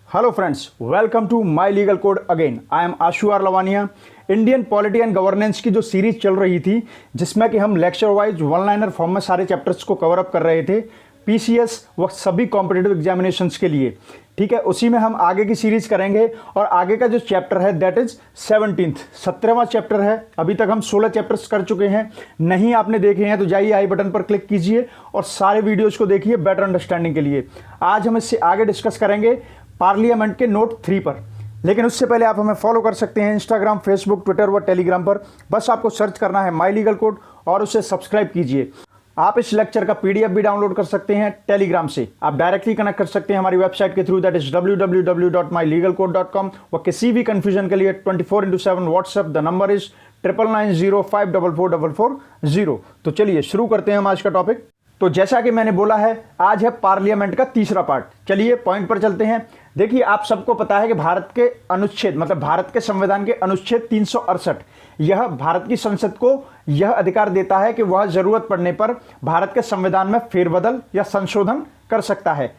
Hello friends, welcome to my legal code again. I am Ashu R Lavania. Indian polity and governance की जो series चल रही थी, जिसमें कि हम lecture wise one liner form में सारे चैप्टर्स को कवर अप कर रहे थे पीसीएस व सभी कॉम्पिटिटिव एग्जामिनेशंस के लिए। ठीक है, उसी में हम आगे की सीरीज करेंगे और आगे का जो चैप्टर है दैट इज 17वां चैप्टर है। अभी तक हम 16 चैप्टर्स कर चुके हैं। नहीं आपने देखे हैं तो जाइए आई बटन पर क्लिक कीजिए और सारे वीडियोस को देखिए बेटर अंडरस्टैंडिंग के लिए। आज हम इससे आगे डिस्कस करेंगे पार्लियामेंट के नोट 3 पर। लेकिन उससे पहले आप हमें फॉलो कर सकते हैं इंस्टाग्राम, फेसबुक, ट्विटर व टेलीग्राम पर। बस आपको सर्च करना है माई लीगल कोड और उसे सब्सक्राइब कीजिए। आप इस लेक्चर का पीडीएफ भी डाउनलोड कर सकते हैं टेलीग्राम से। आप डायरेक्टली कनेक्ट कर सकते हैं हमारी वेबसाइट के थ्रू, दैट इज www.mylegalcode.com। व किसी भी कंफ्यूजन के लिए 24/7 व्हाट्सएप, द नंबर इज 9990544440। तो चलिए शुरू करते हैं हम आज का टॉपिक। तो जैसा कि मैंने बोला है, आज है पार्लियामेंट का तीसरा पार्ट। चलिए पॉइंट पर चलते हैं। देखिए, आप सबको पता है कि भारत के अनुच्छेद मतलब भारत के संविधान के अनुच्छेद 368 यह भारत की संसद को यह अधिकार देता है कि वह जरूरत पड़ने पर भारत के संविधान में फेरबदल या संशोधन कर सकता है।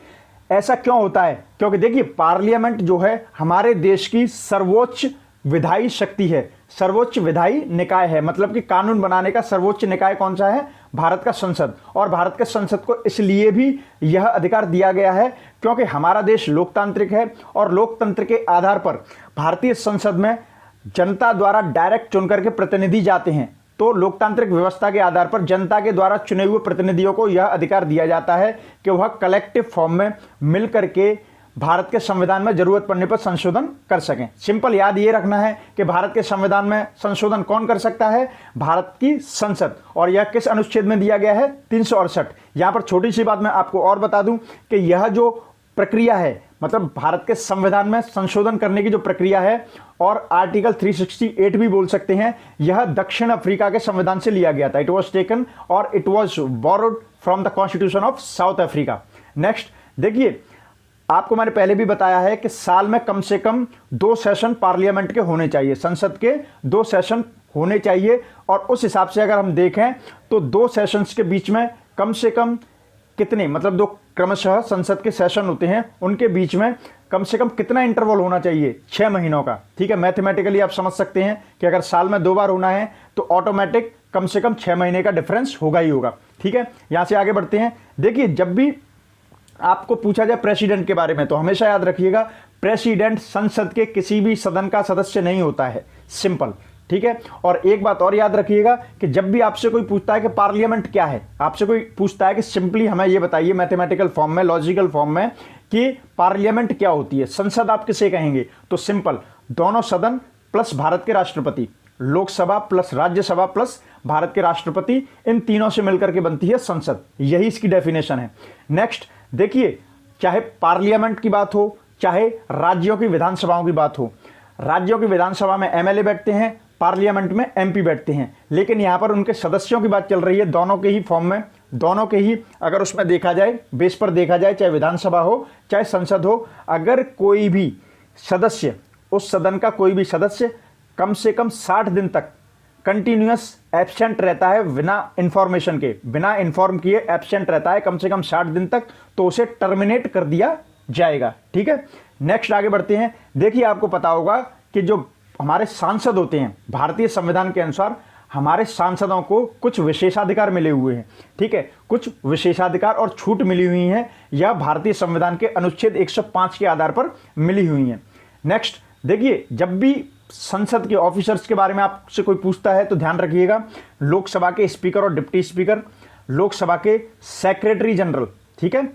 ऐसा क्यों होता है? क्योंकि देखिए, पार्लियामेंट जो है हमारे देश की सर्वोच्च विधायी शक्ति है, सर्वोच्च विधायी निकाय है। मतलब कि कानून बनाने का सर्वोच्च निकाय कौन सा है? भारत का संसद। और भारत के संसद को इसलिए भी यह अधिकार दिया गया है क्योंकि हमारा देश लोकतांत्रिक है और लोकतंत्र के आधार पर भारतीय संसद में जनता द्वारा डायरेक्ट चुनकर के प्रतिनिधि जाते हैं। तो लोकतांत्रिक व्यवस्था के आधार पर जनता के द्वारा चुने हुए प्रतिनिधियों को यह अधिकार दिया जाता है कि वह कलेक्टिव फॉर्म में मिलकर के भारत के संविधान में जरूरत पड़ने पर संशोधन कर सकें। सिंपल याद ये रखना है कि भारत के संविधान में संशोधन कौन कर सकता है? भारत की संसद। और यह किस अनुच्छेद में दिया गया है? 368। यहां पर छोटी सी बात मैं आपको और बता दूं कि यह जो प्रक्रिया है, मतलब भारत के संविधान में संशोधन करने की जो प्रक्रिया है, और आर्टिकल 368 भी बोल सकते हैं, यह दक्षिण अफ्रीका के संविधान से लिया गया था। इट वॉज टेकन और it was borrowed from the constitution of south Africa. Next देखिए, आपको मैंने पहले भी बताया है कि साल में कम से कम 2 सेशन पार्लियामेंट के होने चाहिए, संसद के 2 सेशन होने चाहिए। और उस हिसाब से अगर हम देखें तो 2 सेशंस के बीच में कम से कम कितने, मतलब 2 क्रमशः संसद के सेशन होते हैं, उनके बीच में कम से कम कितना इंटरवल होना चाहिए? 6 महीनों का। ठीक है, मैथमेटिकली आप समझ सकते हैं कि अगर साल में 2 बार होना है तो ऑटोमेटिक कम से कम 6 महीने का डिफरेंस होगा ही होगा। ठीक है, यहां से आगे बढ़ते हैं। देखिए, जब भी आपको पूछा जाए प्रेसिडेंट के बारे में तो हमेशा याद रखिएगा, प्रेसिडेंट संसद के किसी भी सदन का सदस्य नहीं होता है। सिंपल। ठीक है, और एक बात और याद रखिएगा कि जब भी आपसे कोई पूछता है कि पार्लियामेंट क्या है, आपसे कोई पूछता है कि सिंपली हमें यह बताइए मैथमेटिकल फॉर्म में, लॉजिकल फॉर्म में, कि पार्लियामेंट क्या होती है, संसद आप किसे कहेंगे? तो सिंपल, दोनों सदन प्लस भारत के राष्ट्रपति, लोकसभा प्लस राज्यसभा प्लस भारत के राष्ट्रपति, इन तीनों से मिलकर के बनती है संसद। यही इसकी डेफिनेशन है। नेक्स्ट देखिए, चाहे पार्लियामेंट की बात हो, चाहे राज्यों की विधानसभाओं की बात हो, राज्यों की विधानसभा में एमएलए बैठते हैं, पार्लियामेंट में एमपी बैठते हैं। लेकिन यहां पर उनके सदस्यों की बात चल रही है, दोनों के ही फॉर्म में, दोनों के ही अगर उसमें देखा जाए, बेस पर देखा जाए, चाहे विधानसभा हो चाहे संसद हो, अगर कोई भी सदस्य, उस सदन का कोई भी सदस्य कम से कम 60 दिन तक कंटिन्यूअस एब्सेंट रहता है, बिना इंफॉर्मेशन के, बिना इंफॉर्म किए एब्सेंट रहता है कम से कम 60 दिन तक, तो उसे टर्मिनेट कर दिया जाएगा। ठीक है, नेक्स्ट आगे बढ़ते हैं। देखिए, आपको पता होगा कि जो हमारे सांसद होते हैं, भारतीय संविधान के अनुसार हमारे सांसदों को कुछ विशेषाधिकार मिले हुए हैं। ठीक है, कुछ विशेषाधिकार और छूट मिली हुई है, यह भारतीय संविधान के अनुच्छेद 105 के आधार पर मिली हुई है। नेक्स्ट देखिए, जब भी संसद के ऑफिसर्स के बारे में आपसे कोई पूछता है तो ध्यान रखिएगा, लोकसभा के स्पीकर और डिप्टी स्पीकर, लोकसभा के सेक्रेटरी जनरल, ठीक है,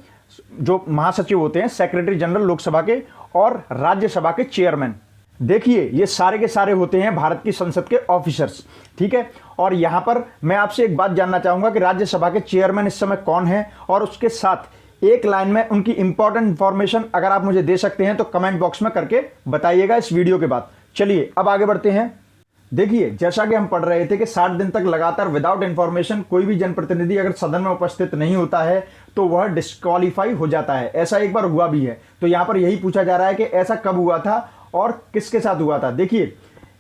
जो महासचिव होते हैं, सेक्रेटरी जनरल लोकसभा के, और राज्यसभा के चेयरमैन। देखिए, ये सारे के सारे होते हैं भारत की संसद के ऑफिसर्स। ठीक है, और यहां पर मैं आपसे एक बात जानना चाहूंगा कि राज्यसभा के चेयरमैन इस समय कौन है, और उसके साथ एक लाइन में उनकी इंपॉर्टेंट इंफॉर्मेशन अगर आप मुझे दे सकते हैं तो कमेंट बॉक्स में करके बताइएगा इस वीडियो के बाद। चलिए अब आगे बढ़ते हैं। देखिए, जैसा कि हम पढ़ रहे थे कि 60 दिन तक लगातार विदाउट इंफॉर्मेशन कोई भी जनप्रतिनिधि अगर सदन में उपस्थित नहीं होता है तो वह डिस्क्वालीफाई हो जाता है। ऐसा एक बार हुआ भी है। तो यहां पर यही पूछा जा रहा है कि ऐसा कब हुआ था और किसके साथ हुआ था। देखिए,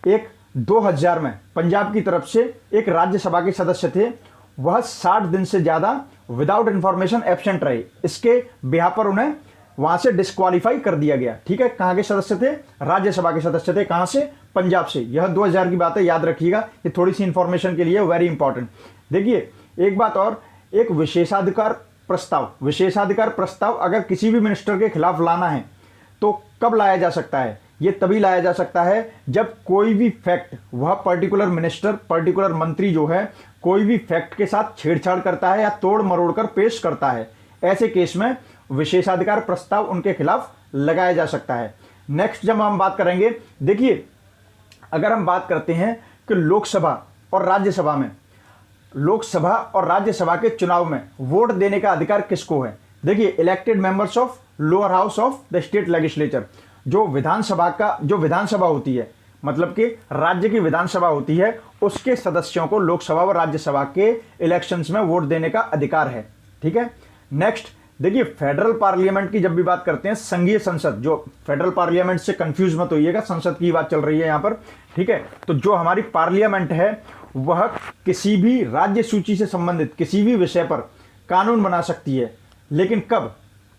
एक 2000 में पंजाब की तरफ से एक राज्यसभा के सदस्य थे, वह 60 दिन से ज्यादा विदाउट इंफॉर्मेशन एब्सेंट रहे। इसके बिहाफ पर उन्हें वहां से डिस्क्वालीफाई कर दिया गया। ठीक है, कहां के सदस्य थे? राज्यसभा के सदस्य थे। कहां से? पंजाब से। यह 2000 की बात है, याद रखिएगा, ये थोड़ी सी इंफॉर्मेशन के लिए वेरी इंपॉर्टेंट। देखिए एक बात और, एक विशेषाधिकार प्रस्ताव अगर किसी भी मिनिस्टर के खिलाफ लाना है तो कब लाया जा सकता है? ये तभी लाया जा सकता है जब कोई भी फैक्ट, वह पर्टिकुलर मिनिस्टर, पर्टिकुलर मंत्री जो है कोई भी फैक्ट के साथ छेड़छाड़ करता है या तोड़ मरोड़ कर पेश करता है। ऐसे केस में विशेषाधिकार प्रस्ताव उनके खिलाफ लगाया जा सकता है। नेक्स्ट जब हम बात करेंगे, देखिए अगर हम बात करते हैं कि लोकसभा और राज्यसभा के चुनाव में वोट देने का अधिकार किसको है? देखिए elected members of lower house of the state legislature, जो विधानसभा होती है, मतलब कि राज्य की विधानसभा होती है, उसके सदस्यों को लोकसभा व राज्यसभा के इलेक्शंस में वोट देने का अधिकार है। ठीक है, नेक्स्ट देखिए फेडरल पार्लियामेंट की जब भी बात करते हैं, संघीय संसद, जो फेडरल पार्लियामेंट से कंफ्यूज मत होइएगा, संसद की बात चल रही है यहां पर। ठीक है, तो जो हमारी पार्लियामेंट है वह किसी भी राज्य सूची से संबंधित किसी भी विषय पर कानून बना सकती है, लेकिन कब?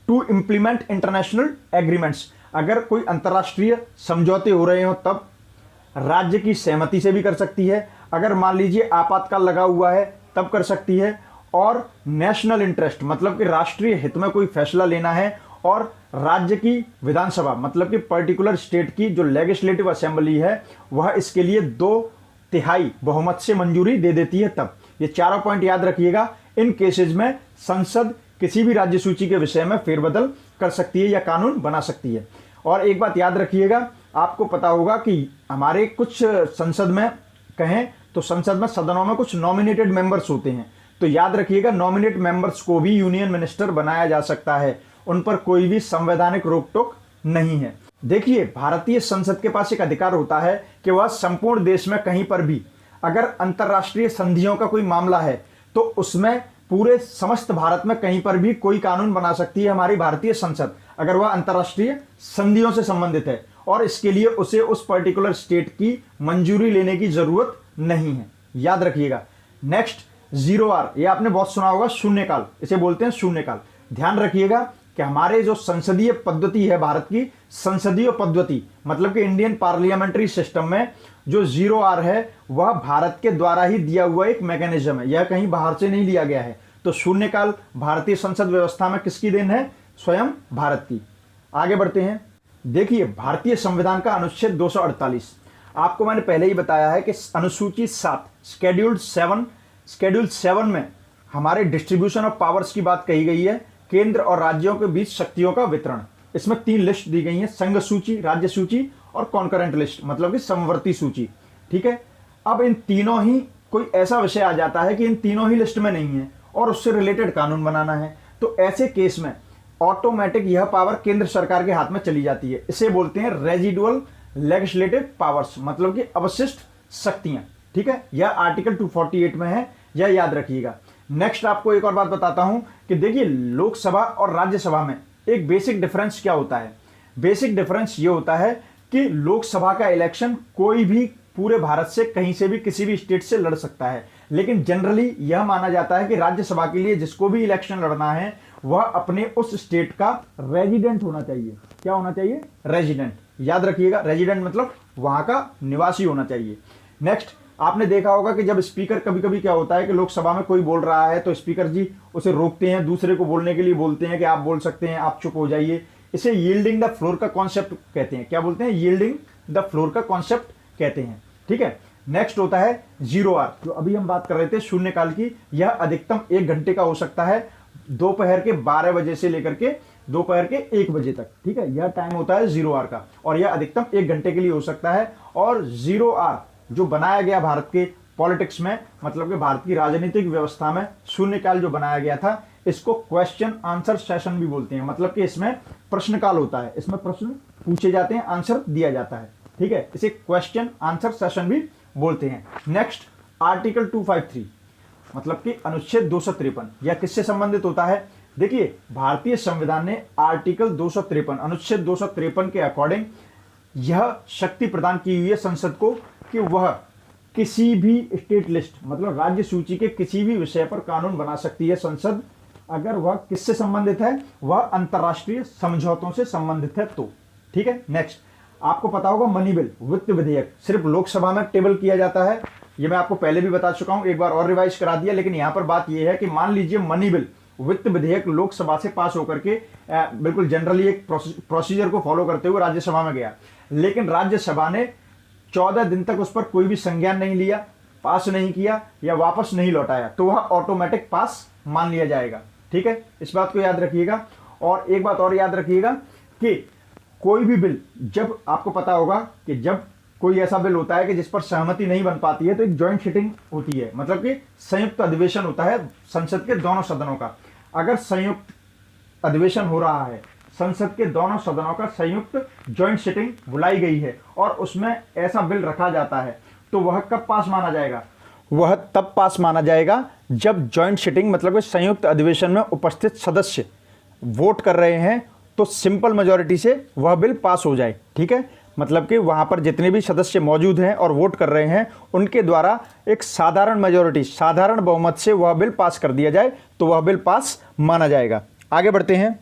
टू इंप्लीमेंट इंटरनेशनल एग्रीमेंट्स, अगर कोई अंतर्राष्ट्रीय समझौते हो रहे हो तब। राज्य की सहमति से भी कर सकती है, अगर मान लीजिए आपातकाल लगा हुआ है तब कर सकती है, और नेशनल इंटरेस्ट मतलब कि राष्ट्रीय हित में कोई फैसला लेना है और राज्य की विधानसभा मतलब कि पर्टिकुलर स्टेट की जो लेजिस्लेटिव असेंबली है वह इसके लिए 2/3 बहुमत से मंजूरी दे देती है तब। ये चारों पॉइंट याद रखिएगा। इन केसेस में संसद किसी भी राज्य सूची के विषय में फेरबदल कर सकती है या कानून बना सकती है। और एक बात याद रखिएगा, आपको पता होगा कि हमारे कुछ संसद में कहें तो संसद में सदनों में कुछ नॉमिनेटेड मेंबर्स होते हैं, तो याद रखिएगा नॉमिनेट मेंबर्स को भी यूनियन मिनिस्टर बनाया जा सकता है, उन पर कोई भी संवैधानिक रोक टोक नहीं है। देखिए भारतीय संसद के पास एक अधिकार होता है कि वह संपूर्ण देश में कहीं पर भी अगर अंतर्राष्ट्रीय संधियों का कोई मामला है तो उसमें पूरे समस्त भारत में कहीं पर भी कोई कानून बना सकती है हमारी भारतीय संसद, अगर वह अंतर्राष्ट्रीय संधियों से संबंधित है, और इसके लिए उसे उस पर्टिकुलर स्टेट की मंजूरी लेने की जरूरत नहीं है। याद रखिएगा। नेक्स्ट 0R, ये आपने बहुत सुना होगा, शून्यकाल, इसे बोलते हैं शून्यकाल। ध्यान रखिएगा कि हमारे जो संसदीय पद्धति है, भारत की संसदीय पद्धति मतलब कि इंडियन पार्लियामेंट्री सिस्टम में जो 0R है वह भारत के द्वारा ही दिया हुआ एक मैकेनिज्म है, यह कहीं बाहर से नहीं लिया गया है। तो शून्यकाल भारतीय संसद व्यवस्था में किसकी देन है? स्वयं भारत की। आगे बढ़ते हैं। देखिए भारतीय संविधान का अनुच्छेद 248, आपको मैंने पहले ही बताया है कि अनुसूची 7 शेड्यूल 7 में हमारे डिस्ट्रीब्यूशन ऑफ पावर्स की बात कही गई है, केंद्र और राज्यों के बीच शक्तियों का वितरण। इसमें 3 लिस्ट दी गई हैं, संघ सूची, राज्य सूची और कॉन्करेंट लिस्ट मतलब कि समवर्ती सूची। ठीक है, अब इन तीनों ही कोई ऐसा विषय आ जाता है कि इन तीनों ही लिस्ट में नहीं है और उससे रिलेटेड कानून बनाना है, तो ऐसे केस में ऑटोमेटिक यह पावर केंद्र सरकार के हाथ में चली जाती है। इसे बोलते हैं रेजिडुअल लेजिस्लेटिव पावर्स मतलब कि अवशिष्ट शक्तियां। ठीक है, यह आर्टिकल 248 में है, यह याद रखिएगा। नेक्स्ट आपको एक और बात बताता हूं कि देखिए लोकसभा और राज्यसभा में एक बेसिक डिफरेंस क्या होता है। बेसिक डिफरेंस ये होता है कि लोकसभा का इलेक्शन कोई भी पूरे भारत से कहीं से भी किसी भी स्टेट से लड़ सकता है, लेकिन जनरली यह माना जाता है कि राज्यसभा के लिए जिसको भी इलेक्शन लड़ना है वह अपने उस स्टेट का रेजिडेंट होना चाहिए। क्या होना चाहिए? रेजिडेंट। याद रखिएगा, रेजिडेंट मतलब वहां का निवासी होना चाहिए। नेक्स्ट आपने देखा होगा कि जब स्पीकर, कभी कभी क्या होता है कि लोकसभा में कोई बोल रहा है तो स्पीकर जी उसे रोकते हैं, दूसरे को बोलने के लिए बोलते हैं कि आप बोल सकते हैं, आप चुप हो जाइए। इसे यील्डिंग द फ्लोर का कॉन्सेप्ट कहते हैं। क्या बोलते हैं? यील्डिंग द फ्लोर का कॉन्सेप्ट कहते हैं। ठीक है, नेक्स्ट होता है 0R, जो अभी हम बात कर रहे थे शून्यकाल की। यह अधिकतम 1 घंटे का हो सकता है, दोपहर के 12 बजे से लेकर के दोपहर के 1 बजे तक। ठीक है, यह टाइम होता है 0R का, और यह अधिकतम 1 घंटे के लिए हो सकता है। और 0R जो बनाया गया भारत के पॉलिटिक्स में मतलब कि भारत की राजनीतिक व्यवस्था में शून्यकाल जो बनाया गया था, इसको क्वेश्चन आंसर सेशन भी बोलते हैं। मतलब कि इसमें प्रश्नकाल होता है, इसमें प्रश्न पूछे जाते हैं, आंसर दिया जाता है। ठीक है, इसे क्वेश्चन आंसर सेशन भी बोलते हैं। नेक्स्ट आर्टिकल 253 मतलब कि अनुच्छेद 253, यह किससे संबंधित होता है? देखिए भारतीय संविधान ने आर्टिकल 253 अनुच्छेद 253 के अकॉर्डिंग यह शक्ति प्रदान की हुई है संसद को कि वह किसी भी स्टेट लिस्ट मतलब राज्य सूची के किसी भी विषय पर कानून बना सकती है संसद, अगर वह किससे संबंधित है, वह अंतर्राष्ट्रीय समझौतों से संबंधित है तो। ठीक है, नेक्स्ट आपको पता होगा मनी बिल, वित्त विधेयक सिर्फ लोकसभा में टेबल किया जाता है। ये मैं आपको पहले भी बता चुका हूं, एक बार और रिवाइज करा दिया। लेकिन यहां पर बात यह है कि मान लीजिए मनी बिल, वित्त विधेयक लोकसभा से पास होकर के बिल्कुल जनरली एक प्रोसीजर को फॉलो करते हुए राज्यसभा में गया, लेकिन राज्यसभा ने 14 दिन तक उस पर कोई भी संज्ञान नहीं लिया, पास नहीं किया या वापस नहीं लौटाया, तो वह ऑटोमेटिक पास मान लिया जाएगा। ठीक है, इस बात को याद रखिएगा। और एक बात और याद रखिएगा कि कोई भी बिल, जब आपको पता होगा कि जब कोई ऐसा बिल होता है कि जिस पर सहमति नहीं बन पाती है, तो एक ज्वाइंट सिटिंग होती है, मतलब कि संयुक्त अधिवेशन होता है संसद के दोनों सदनों का। अगर संयुक्त अधिवेशन हो रहा है, संसद के दोनों सदनों का संयुक्त ज्वाइंट सिटिंग बुलाई गई है और उसमें ऐसा बिल रखा जाता है, तो वह कब पास माना जाएगा? वह तब पास माना जाएगा जब ज्वाइंट सिटिंग मतलब कि संयुक्त अधिवेशन में उपस्थित सदस्य वोट कर रहे हैं, तो सिंपल मेजॉरिटी से वह बिल पास हो जाए। ठीक है, मतलब कि वहां पर जितने भी सदस्य मौजूद हैं और वोट कर रहे हैं, उनके द्वारा एक साधारण मेजॉरिटी, साधारण बहुमत से वह बिल पास कर दिया जाए, तो वह बिल पास माना जाएगा। आगे बढ़ते हैं।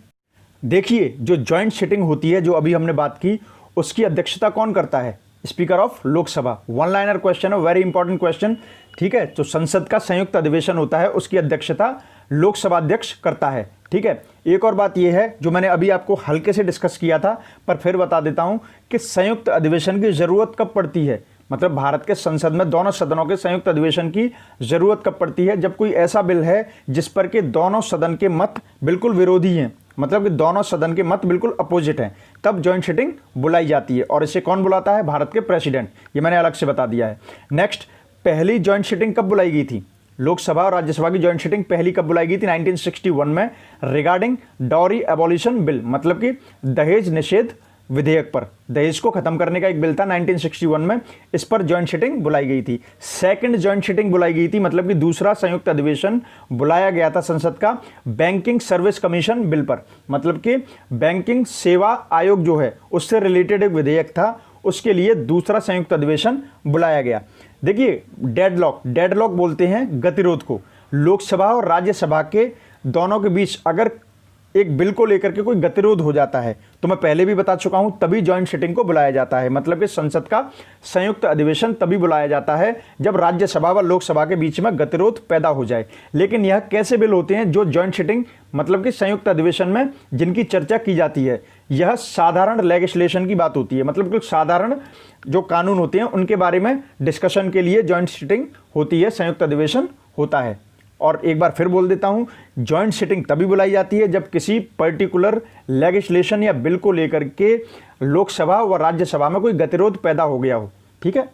देखिए, जो ज्वाइंट सिटिंग होती है, जो अभी हमने बात की, उसकी अध्यक्षता कौन करता है? Speaker of Lok Sabha. One liner question है, वेरी इंपॉर्टेंट क्वेश्चन। ठीक है, तो संसद का संयुक्त अधिवेशन होता है, उसकी अध्यक्षता लोकसभा अध्यक्ष करता है। ठीक है, एक और बात यह है जो मैंने अभी आपको हल्के से डिस्कस किया था, पर फिर बता देता हूं कि संयुक्त अधिवेशन की जरूरत कब पड़ती है, मतलब भारत के संसद में दोनों सदनों के संयुक्त अधिवेशन की जरूरत कब पड़ती है? जब कोई ऐसा बिल है जिस पर के दोनों सदन के मत बिल्कुल विरोधी हैं, मतलब कि दोनों सदन के मत बिल्कुल अपोजिट हैं, तब ज्वाइंट सिटिंग बुलाई जाती है। और इसे कौन बुलाता है? भारत के प्रेसिडेंट। ये मैंने अलग से बता दिया है। नेक्स्ट, पहली ज्वाइंट सिटिंग कब बुलाई गई थी? लोकसभा और राज्यसभा की ज्वाइंट सिटिंग पहली कब बुलाई गई थी? 1961 में, रिगार्डिंग डाउरी एबॉलिशन बिल, मतलब कि दहेज निषेध विधेयक पर। दहेज को खत्म करने का एक बिल था 1961 में, इस पर ज्वाइंट सिटिंग बुलाई गई थी। सेकंड ज्वाइंट सिटिंग बुलाई गई थी, मतलब कि दूसरा संयुक्त अधिवेशन बुलाया गया था संसद का बैंकिंग सर्विस कमीशन बिल पर, मतलब कि बैंकिंग सेवा आयोग जो है उससे रिलेटेड एक विधेयक था, उसके लिए दूसरा संयुक्त अधिवेशन बुलाया गया। देखिए, डेडलॉक बोलते हैं गतिरोध को। लोकसभा और राज्यसभा के दोनों के बीच अगर एक बिल को लेकर के कोई गतिरोध हो जाता है, तो मैं पहले भी बता चुका हूं, तभी ज्वाइंट सिटिंग को बुलाया जाता है। मतलब कि संसद का संयुक्त अधिवेशन तभी बुलाया जाता है जब राज्यसभा व लोकसभा के बीच में गतिरोध पैदा हो जाए। लेकिन यह कैसे बिल होते हैं जो ज्वाइंट सिटिंग मतलब कि संयुक्त अधिवेशन में जिनकी चर्चा की जाती है? यह साधारण लेजिस्लेशन की बात होती है, मतलब कि साधारण जो कानून होते हैं उनके बारे में डिस्कशन के लिए ज्वाइंट सिटिंग होती है, संयुक्त अधिवेशन होता है। और एक बार फिर बोल देता हूं, ज्वाइंट सिटिंग तभी बुलाई जाती है जब किसी पर्टिकुलर लेजिस्लेशन या बिल को लेकर के लोकसभा व राज्यसभा में कोई गतिरोध पैदा हो गया हो। ठीक है,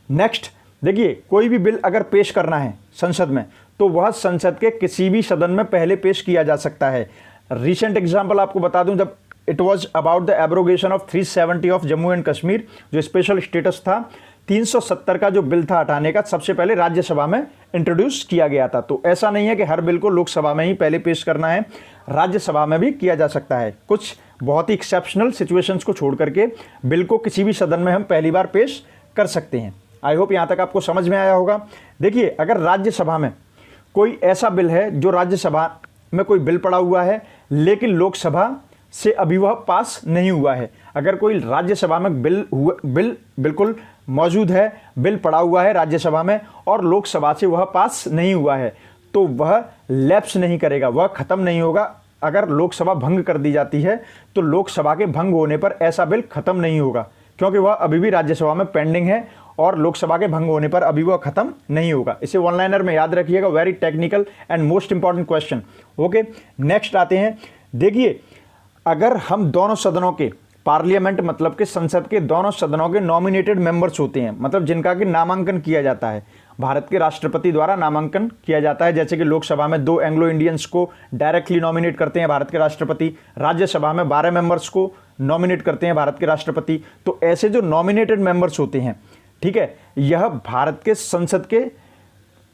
नेक्स्ट देखिए, कोई भी बिल अगर पेश करना है संसद में, तो वह संसद के किसी भी सदन में पहले पेश किया जा सकता है। रिसेंट एग्जाम्पल आपको बता दूं, जब it was about the abrogation of 370 of Jammu and Kashmir, जो स्पेशल स्टेटस था, 370 का जो बिल था हटाने का, सबसे पहले राज्यसभा में इंट्रोड्यूस किया गया था। तो ऐसा नहीं है कि हर बिल को लोकसभा में ही पहले पेश करना है, राज्यसभा में भी किया जा सकता है। कुछ बहुत ही एक्सेप्शनल सिचुएशंस को छोड़ करके बिल को किसी भी सदन में हम पहली बार पेश कर सकते हैं। आई होप यहाँ तक आपको समझ में आया होगा। देखिए, अगर राज्यसभा में कोई ऐसा बिल है जो राज्यसभा में कोई बिल पड़ा हुआ है लेकिन लोकसभा से अभी वह पास नहीं हुआ है, अगर कोई राज्यसभा में बिल बिल्कुल मौजूद है, बिल पड़ा हुआ है राज्यसभा में और लोकसभा से वह पास नहीं हुआ है, तो वह लैप्स नहीं करेगा, वह खत्म नहीं होगा। अगर लोकसभा भंग कर दी जाती है तो लोकसभा के भंग होने पर ऐसा बिल खत्म नहीं होगा, क्योंकि वह अभी भी राज्यसभा में पेंडिंग है और लोकसभा के भंग होने पर अभी वह खत्म नहीं होगा। इसे वन लाइनर में याद रखिएगा, very technical and most important question. Okay, next आते हैं। देखिए, अगर हम दोनों सदनों के पार्लियामेंट मतलब कि संसद के दोनों सदनों के नॉमिनेटेड मेंबर्स होते हैं, मतलब जिनका कि नामांकन किया जाता है, भारत के राष्ट्रपति द्वारा नामांकन किया जाता है। जैसे कि लोकसभा में 2 एंग्लो इंडियंस को डायरेक्टली नॉमिनेट करते हैं भारत के राष्ट्रपति, राज्यसभा में 12 मेंबर्स को नॉमिनेट करते हैं भारत के राष्ट्रपति। तो ऐसे जो नॉमिनेटेड मेंबर्स होते हैं, ठीक है, यह भारत के संसद के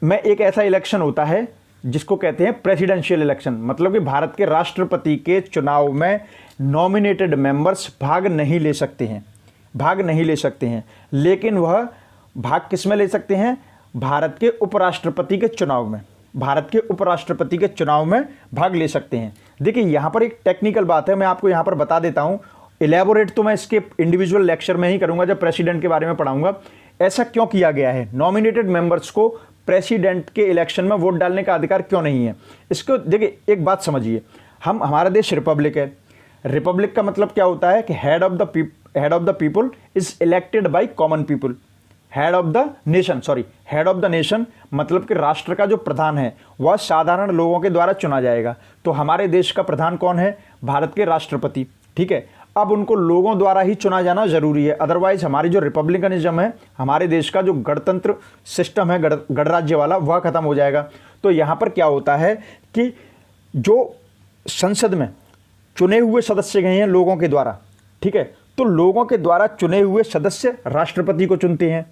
में एक ऐसा इलेक्शन होता है जिसको कहते हैं प्रेसिडेंशियल इलेक्शन, मतलब कि भारत के राष्ट्रपति के चुनाव में नॉमिनेटेड मेंबर्स भाग नहीं ले सकते हैं, लेकिन वह भाग किस में ले सकते हैं? भारत के उपराष्ट्रपति के चुनाव में। भारत के उपराष्ट्रपति के चुनाव में भाग ले सकते हैं। देखिए यहाँ पर एक टेक्निकल बात है, मैं आपको यहाँ पर बता देता हूँ। इलेबोरेट तो मैं इसके इंडिविजुअल लेक्चर में ही करूँगा जब प्रेसिडेंट के बारे में पढ़ाऊँगा। ऐसा क्यों किया गया है, नॉमिनेटेड मेंबर्स को प्रेसिडेंट के इलेक्शन में वोट डालने का अधिकार क्यों नहीं है। इसको देखिए, एक बात समझिए, हमारा देश रिपब्लिक है। रिपब्लिक का मतलब क्या होता है कि head of the people is elected by common people. Head of the nation मतलब कि राष्ट्र का जो प्रधान है वह साधारण लोगों के द्वारा चुना जाएगा। तो हमारे देश का प्रधान कौन है, भारत के राष्ट्रपति, ठीक है। अब उनको लोगों द्वारा ही चुना जाना जरूरी है, अदरवाइज हमारी जो रिपब्लिकनिज्म है, हमारे देश का जो गणतंत्र सिस्टम है, गणराज्य वाला, वह खत्म हो जाएगा। तो यहाँ पर क्या होता है कि जो संसद में चुने हुए सदस्य गए हैं लोगों के द्वारा, ठीक है, तो लोगों के द्वारा चुने हुए सदस्य राष्ट्रपति को चुनते हैं,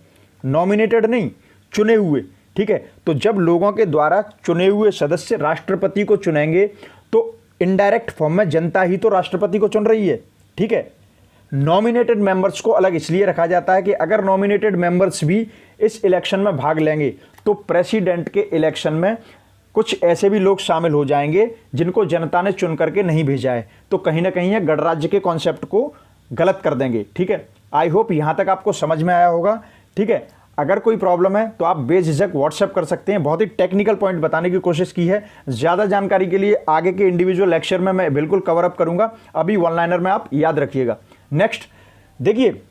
नॉमिनेटेड नहीं, चुने हुए, ठीक है। तो जब लोगों के द्वारा चुने हुए सदस्य राष्ट्रपति को चुनेंगे तो इनडायरेक्ट फॉर्म में जनता ही तो राष्ट्रपति को चुन रही है, ठीक है। नॉमिनेटेड मेंबर्स को अलग इसलिए रखा जाता है कि अगर नॉमिनेटेड मेंबर्स भी इस इलेक्शन में भाग लेंगे तो प्रेसिडेंट के इलेक्शन में कुछ ऐसे भी लोग शामिल हो जाएंगे जिनको जनता ने चुन करके नहीं भेजा है, तो कहीं ना कहीं ये गणराज्य के कॉन्सेप्ट को गलत कर देंगे, ठीक है। आई होप यहाँ तक आपको समझ में आया होगा, ठीक है। अगर कोई प्रॉब्लम है तो आप बेझिझक व्हाट्सएप कर सकते हैं। बहुत ही टेक्निकल पॉइंट बताने की कोशिश की है। ज़्यादा जानकारी के लिए आगे के इंडिविजुअल लेक्चर में मैं बिल्कुल कवर अप करूंगा, अभी वन लाइनर में आप याद रखिएगा। नेक्स्ट देखिए,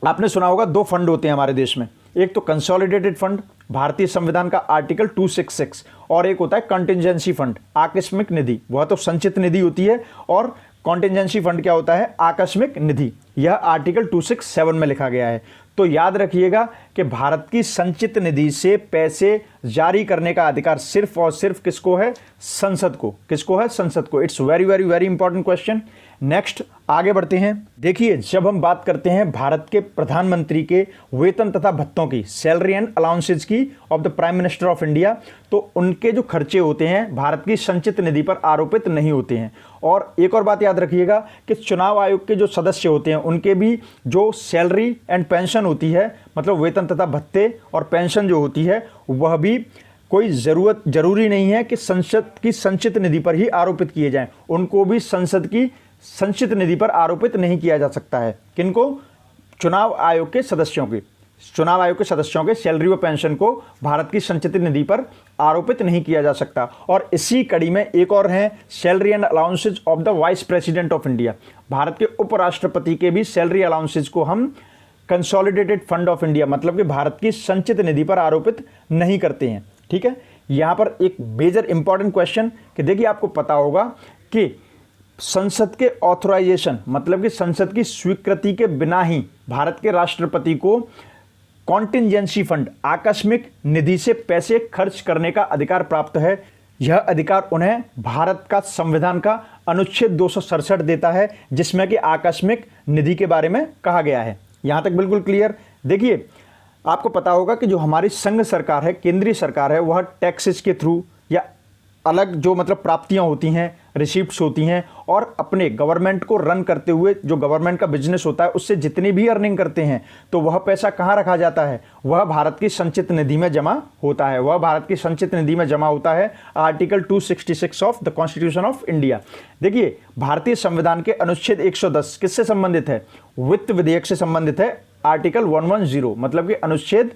आपने सुना होगा 2 फंड होते हैं हमारे देश में, एक तो कंसोलिडेटेड फंड, भारतीय संविधान का आर्टिकल 266, और एक होता है कंटिजेंसी फंड, आकस्मिक निधि। वह तो संचित निधि होती है, और कॉन्टिजेंसी फंड क्या होता है, आकस्मिक निधि। यह आर्टिकल 267 में लिखा गया है। तो याद रखिएगा कि भारत की संचित निधि से पैसे जारी करने का अधिकार सिर्फ और सिर्फ किसको है, संसद को। किसको है, संसद को। It's very very very important question. Next आगे बढ़ते हैं। देखिए, जब हम बात करते हैं भारत के प्रधानमंत्री के वेतन तथा भत्तों की, सैलरी एंड अलाउंसेज की of the prime minister of India, तो उनके जो खर्चे होते हैं भारत की संचित निधि पर आरोपित नहीं होते हैं। और एक और बात याद रखिएगा कि चुनाव आयोग के जो सदस्य होते हैं उनके भी जो सैलरी एंड पेंशन होती है, मतलब वेतन तथा भत्ते और पेंशन जो होती है, वह भी कोई जरूरी नहीं है कि संसद की संचित निधि पर ही आरोपित किए जाएं। उनको भी संसद की संचित निधि पर आरोपित नहीं किया जा सकता है। किनको, चुनाव आयोग के सदस्यों की, चुनाव आयोग के सदस्यों के सैलरी व पेंशन को भारत की संचित निधि पर आरोपित नहीं किया जा सकता। और इसी कड़ी में एक और है, salary and allowances of the vice president of India. Bharat के उपराष्ट्रपति के भी सैलरी अलाउंसेज को हम कंसोलिडेटेड फंड ऑफ इंडिया, मतलब कि भारत की संचित निधि पर आरोपित नहीं करते हैं, ठीक है। यहां पर एक मेजर इंपॉर्टेंट क्वेश्चन कि देखिए, आपको पता होगा कि संसद के ऑथराइजेशन, मतलब कि संसद की स्वीकृति के बिना ही भारत के राष्ट्रपति को कॉन्टिजेंसी फंड, आकस्मिक निधि से पैसे खर्च करने का अधिकार प्राप्त है। यह अधिकार उन्हें भारत का संविधान का अनुच्छेद 267 देता है, जिसमें कि आकस्मिक निधि के बारे में कहा गया है। यहां तक बिल्कुल क्लियर। देखिए, आपको पता होगा कि जो हमारी संघ सरकार है, केंद्रीय सरकार है, वह टैक्सेस के थ्रू या अलग जो मतलब प्राप्तियां होती हैं, रिसीप्ट्स होती हैं, और अपने गवर्नमेंट को रन करते हुए जो गवर्नमेंट का बिजनेस होता है उससे जितनी भी अर्निंग करते हैं, तो वह पैसा कहाँ रखा जाता है, वह भारत की संचित निधि में जमा होता है। वह भारत की संचित निधि में जमा होता है, article 266 of the constitution of India. देखिए, भारतीय संविधान के अनुच्छेद 110 किससे संबंधित है, वित्त विधेयक से संबंधित है, आर्टिकल 110, मतलब कि अनुच्छेद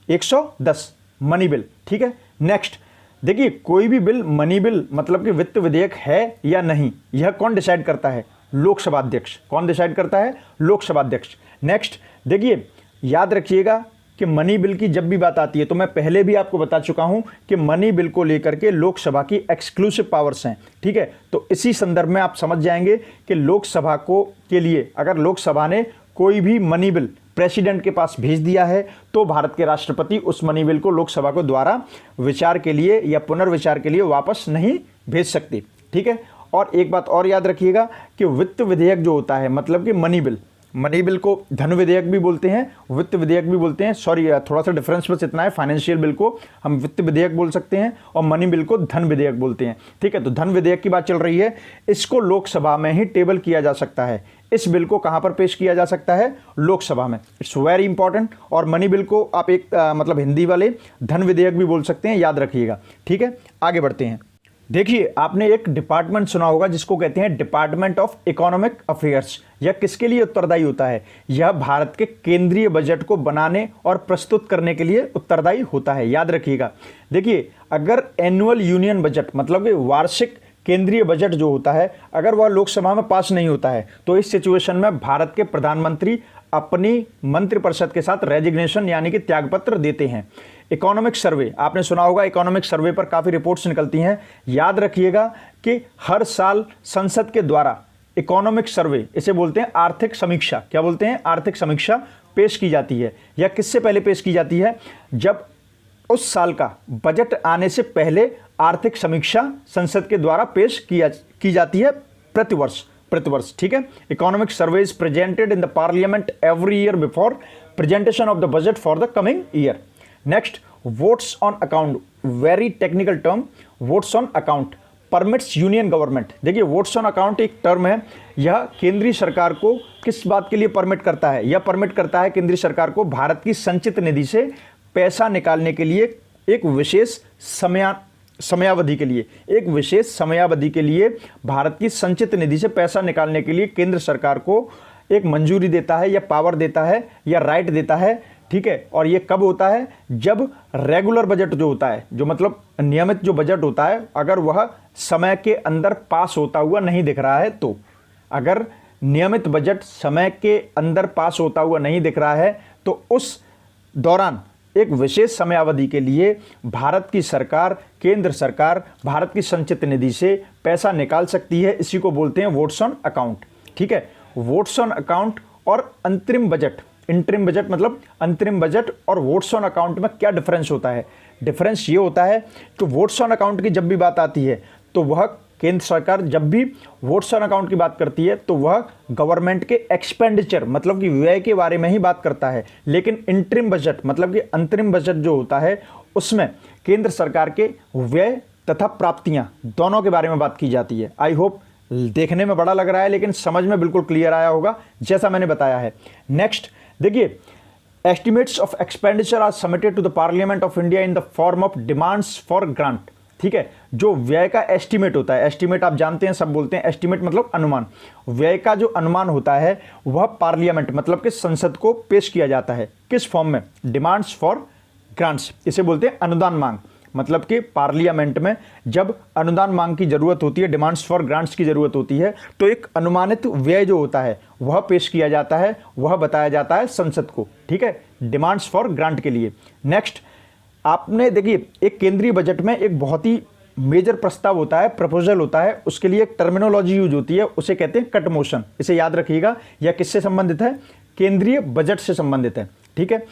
110, मनी बिल, ठीक है। नेक्स्ट देखिए, कोई भी बिल मनी बिल मतलब कि वित्त विधेयक है या नहीं, यह कौन डिसाइड करता है, लोकसभा अध्यक्ष। कौन डिसाइड करता है, लोकसभा अध्यक्ष। नेक्स्ट देखिए, याद रखिएगा कि मनी बिल की जब भी बात आती है, तो मैं पहले भी आपको बता चुका हूं कि मनी बिल को लेकर के लोकसभा की एक्सक्लूसिव पावर्स हैं, ठीक है। तो इसी संदर्भ में आप समझ जाएंगे कि लोकसभा को के लिए अगर लोकसभा ने कोई भी मनी बिल प्रेसिडेंट के पास भेज दिया है, तो भारत के राष्ट्रपति उस मनी बिल को लोकसभा को द्वारा विचार के लिए या पुनर्विचार के लिए वापस नहीं भेज सकते, ठीक है। और एक बात और याद रखिएगा कि वित्त विधेयक जो होता है, मतलब कि मनी बिल को धन विधेयक भी बोलते हैं, वित्त विधेयक भी बोलते हैं। सॉरी, थोड़ा सा डिफरेंस बस इतना है, फाइनेंशियल बिल को हम वित्त विधेयक बोल सकते हैं और मनी बिल को धन विधेयक बोलते हैं, ठीक है। तो धन विधेयक की बात चल रही है, इसको लोकसभा में ही टेबल किया जा सकता है। इस बिल को कहां पर पेश किया जा सकता है? लोकसभा में। It's very important. और मनी बिल को आप एक मतलब हिंदी वाले धन विधेयक भी बोल सकते हैं, याद रखिएगा। ठीक है, आगे बढ़ते हैं। देखिए, आपने एक डिपार्टमेंट सुना होगा जिसको कहते हैं डिपार्टमेंट ऑफ इकोनॉमिक अफेयर्स। यह किसके लिए उत्तरदायी होता है? यह भारत के केंद्रीय बजट को बनाने और प्रस्तुत करने के लिए उत्तरदायी होता है, याद रखिएगा। देखिए, अगर एनुअल यूनियन बजट मतलब कि वार्षिक केंद्रीय बजट जो होता है, अगर वह लोकसभा में पास नहीं होता है तो इस सिचुएशन में भारत के प्रधानमंत्री अपनी मंत्रिपरिषद के साथ रेजिग्नेशन यानी कि त्यागपत्र देते हैं। इकोनॉमिक सर्वे, आपने सुना होगा, इकोनॉमिक सर्वे पर काफ़ी रिपोर्ट्स निकलती हैं। याद रखिएगा कि हर साल संसद के द्वारा इकोनॉमिक सर्वे, इसे बोलते हैं आर्थिक समीक्षा, क्या बोलते हैं? आर्थिक समीक्षा पेश की जाती है। या किससे पहले पेश की जाती है? जब उस साल का बजट आने से पहले आर्थिक समीक्षा संसद के द्वारा पेश की जाती है प्रतिवर्ष। ठीक है, economic survey is presented in the parliament every year before presentation of the budget for the coming year. Next, votes on account, very technical term. Votes on account permits union government. देखिए, votes on account एक term है, यह केंद्रीय सरकार को किस बात के लिए परमिट करता है? यह परमिट करता है केंद्रीय सरकार को भारत की संचित निधि से पैसा निकालने के लिए एक विशेष समयावधि के लिए भारत की संचित निधि से पैसा निकालने के लिए केंद्र सरकार को एक मंजूरी देता है या पावर देता है या राइट देता है। ठीक है, और ये कब होता है? जब रेगुलर बजट जो होता है, जो मतलब नियमित जो बजट होता है, अगर वह समय के अंदर पास होता हुआ नहीं दिख रहा है तो। अगर नियमित बजट समय के अंदर पास होता हुआ नहीं दिख रहा है तो उस दौरान एक विशेष समयावधि के लिए भारत की सरकार, केंद्र सरकार भारत की संचित निधि से पैसा निकाल सकती है। इसी को बोलते हैं वोट्स ऑन अकाउंट। ठीक है, वोट्स ऑन अकाउंट और अंतरिम बजट, इंटरिम बजट मतलब अंतरिम बजट और वोट्स ऑन अकाउंट में क्या डिफरेंस होता है? डिफरेंस ये होता है कि वोट्स ऑन अकाउंट की जब भी बात आती है तो वह केंद्र सरकार जब भी वोट्स ऑन अकाउंट की बात करती है तो वह गवर्नमेंट के एक्सपेंडिचर मतलब कि व्यय के बारे में ही बात करता है। लेकिन इंटरिम बजट मतलब कि अंतरिम बजट जो होता है उसमें केंद्र सरकार के व्यय तथा प्राप्तियां दोनों के बारे में बात की जाती है। आई होप देखने में बड़ा लग रहा है लेकिन समझ में बिल्कुल क्लियर आया होगा जैसा मैंने बताया है। नेक्स्ट देखिए, estimates of expenditure are submitted to the parliament of India in the form of demands for grant. ठीक है, जो व्यय का एस्टीमेट होता है, एस्टीमेट आप जानते हैं, सब बोलते हैं एस्टीमेट मतलब अनुमान। व्यय का जो अनुमान होता है वह पार्लियामेंट मतलब कि संसद को पेश किया जाता है। किस फॉर्म में? डिमांड्स फॉर ग्रांट्स, इसे बोलते हैं अनुदान मांग। मतलब कि पार्लियामेंट में जब अनुदान मांग की जरूरत होती है, डिमांड्स फॉर ग्रांट्स की जरूरत होती है, तो एक अनुमानित व्यय जो होता है वह पेश किया जाता है, वह बताया जाता है संसद को। ठीक है, डिमांड्स फॉर ग्रांट के लिए। नेक्स्ट, आपने देखिए एक केंद्रीय बजट में एक बहुत ही मेजर प्रस्ताव होता है, प्रपोजल होता है, उसके लिए एक टर्मिनोलॉजी यूज होती है, उसे कहते हैं कट मोशन। इसे याद रखिएगा। यह किससे संबंधित है? केंद्रीय बजट से संबंधित है। ठीक है,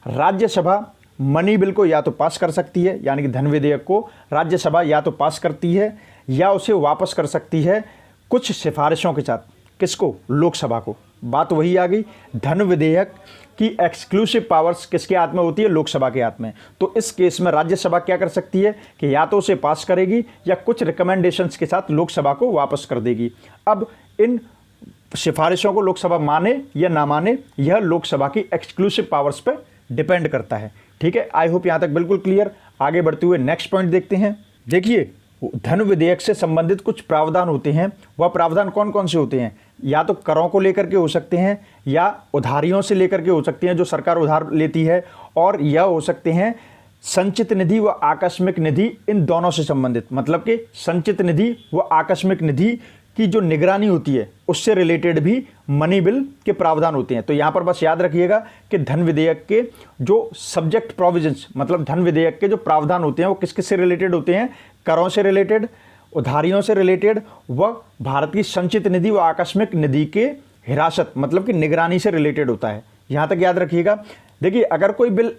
राज्यसभा मनी बिल को या तो पास कर सकती है, यानी कि धन विधेयक को राज्यसभा या तो पास करती है या उसे वापस कर सकती है कुछ सिफारिशों के साथ। किसको? लोकसभा को। बात वही आ गई, धन विधेयक की एक्सक्लूसिव पावर्स किसके हाथ में होती है? लोकसभा के हाथ में। तो इस केस में राज्यसभा क्या कर सकती है कि या तो उसे पास करेगी या कुछ रिकमेंडेशंस के साथ लोकसभा को वापस कर देगी। अब इन सिफारिशों को लोकसभा माने या ना माने, यह लोकसभा की एक्सक्लूसिव पावर्स पर डिपेंड करता है। ठीक है, आई होप यहां तक बिल्कुल क्लियर। आगे बढ़ते हुए नेक्स्ट पॉइंट देखते हैं। देखिए, धन विधेयक से संबंधित कुछ प्रावधान होते हैं। वह प्रावधान कौन कौन से होते हैं? या तो करों को लेकर के हो सकते हैं या उधारियों से लेकर के हो सकते हैं, जो सरकार उधार लेती है, और यह हो सकते हैं संचित निधि व आकस्मिक निधि, इन दोनों से संबंधित। मतलब कि संचित निधि व आकस्मिक निधि की जो निगरानी होती है उससे रिलेटेड भी मनी बिल के प्रावधान होते हैं। तो यहाँ पर बस याद रखिएगा कि धन विधेयक के जो सब्जेक्ट प्रोविजंस मतलब धन विधेयक के जो प्रावधान होते हैं वो किस किस से रिलेटेड होते हैं? करों से रिलेटेड, उधारियों से रिलेटेड व भारत की संचित निधि व आकस्मिक निधि के हिरासत मतलब कि निगरानी से रिलेटेड होता है। यहाँ तक याद रखिएगा। देखिए, अगर कोई बिल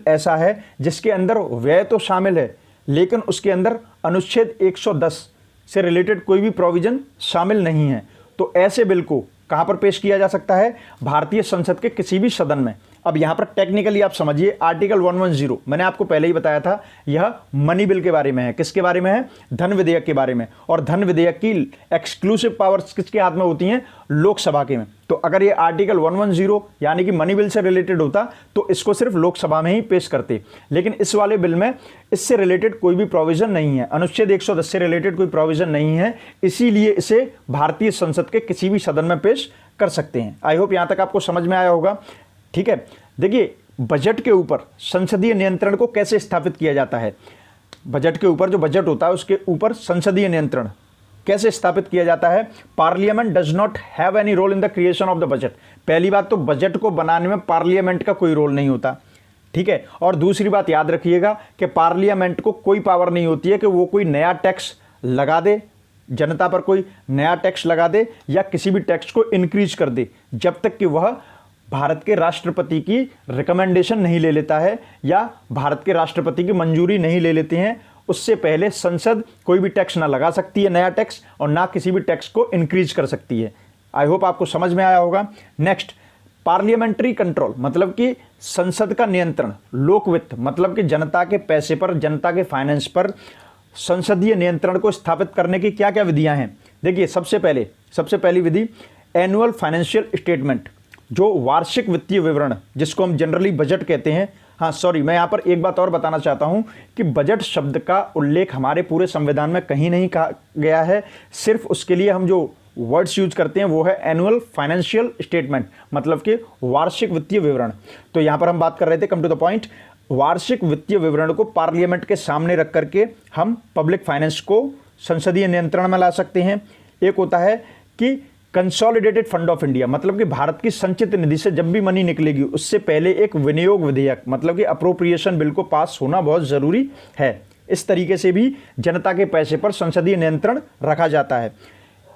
ऐसा है जिसके अंदर व्यय तो शामिल है लेकिन उसके अंदर अनुच्छेद 110 से रिलेटेड कोई भी प्रोविजन शामिल नहीं है, तो ऐसे बिल को कहां पर पेश किया जा सकता है? भारतीय संसद के किसी भी सदन में। अब यहाँ पर टेक्निकली आप समझिए, आर्टिकल 110 मैंने आपको पहले ही बताया था, यह मनी बिल के बारे में है। किसके बारे में है? धन विधेयक के बारे में। और धन विधेयक की एक्सक्लूसिव पावर्स किसके हाथ में होती हैं? लोकसभा के में। तो अगर ये आर्टिकल 110 यानी कि मनी बिल से रिलेटेड होता तो इसको सिर्फ लोकसभा में ही पेश करते, लेकिन इस वाले बिल में इससे रिलेटेड कोई भी प्रोविजन नहीं है, अनुच्छेद 110 से रिलेटेड कोई प्रोविजन नहीं है, इसीलिए इसे भारतीय संसद के किसी भी सदन में पेश कर सकते हैं। आई होप यहां तक आपको समझ में आया होगा। ठीक है, देखिए बजट के ऊपर संसदीय नियंत्रण को कैसे स्थापित किया जाता है। बजट के ऊपर, जो बजट होता है उसके ऊपर संसदीय नियंत्रण कैसे स्थापित किया जाता है? Parliament does not have any role in the creation of the budget. पहली बात तो बजट को बनाने में पार्लियामेंट का कोई रोल नहीं होता, ठीक है। और दूसरी बात याद रखिएगा कि पार्लियामेंट को कोई पावर नहीं होती है कि वो कोई नया टैक्स लगा दे, जनता पर कोई नया टैक्स लगा दे या किसी भी टैक्स को इंक्रीज कर दे, जब तक कि वह भारत के राष्ट्रपति की रिकमेंडेशन नहीं ले लेता है या भारत के राष्ट्रपति की मंजूरी नहीं ले लेते हैं। उससे पहले संसद कोई भी टैक्स ना लगा सकती है, नया टैक्स, और ना किसी भी टैक्स को इंक्रीज कर सकती है। आई होप आपको समझ में आया होगा। नेक्स्ट, पार्लियामेंट्री कंट्रोल मतलब कि संसद का नियंत्रण। लोक वित्त मतलब कि जनता के पैसे पर, जनता के फाइनेंस पर संसदीय नियंत्रण को स्थापित करने की क्या क्या विधियां हैं? देखिए, सबसे पहली विधि एनुअल फाइनेंशियल स्टेटमेंट, जो वार्षिक वित्तीय विवरण, जिसको हम जनरली बजट कहते हैं। हाँ सॉरी, मैं यहाँ पर एक बात और बताना चाहता हूँ कि बजट शब्द का उल्लेख हमारे पूरे संविधान में कहीं नहीं कहा गया है। सिर्फ उसके लिए हम जो वर्ड्स यूज करते हैं वो है एनुअल फाइनेंशियल स्टेटमेंट, मतलब कि वार्षिक वित्तीय विवरण। तो यहाँ पर हम बात कर रहे थे, कम टू द पॉइंट, वार्षिक वित्तीय विवरण को पार्लियामेंट के सामने रख करके हम पब्लिक फाइनेंस को संसदीय नियंत्रण में ला सकते हैं। एक होता है कि कंसोलिडेटेड फंड ऑफ इंडिया, मतलब कि भारत की संचित निधि से जब भी मनी निकलेगी उससे पहले एक विनियोग विधेयक मतलब कि अप्रोप्रिएशन बिल को पास होना बहुत जरूरी है। इस तरीके से भी जनता के पैसे पर संसदीय नियंत्रण रखा जाता है।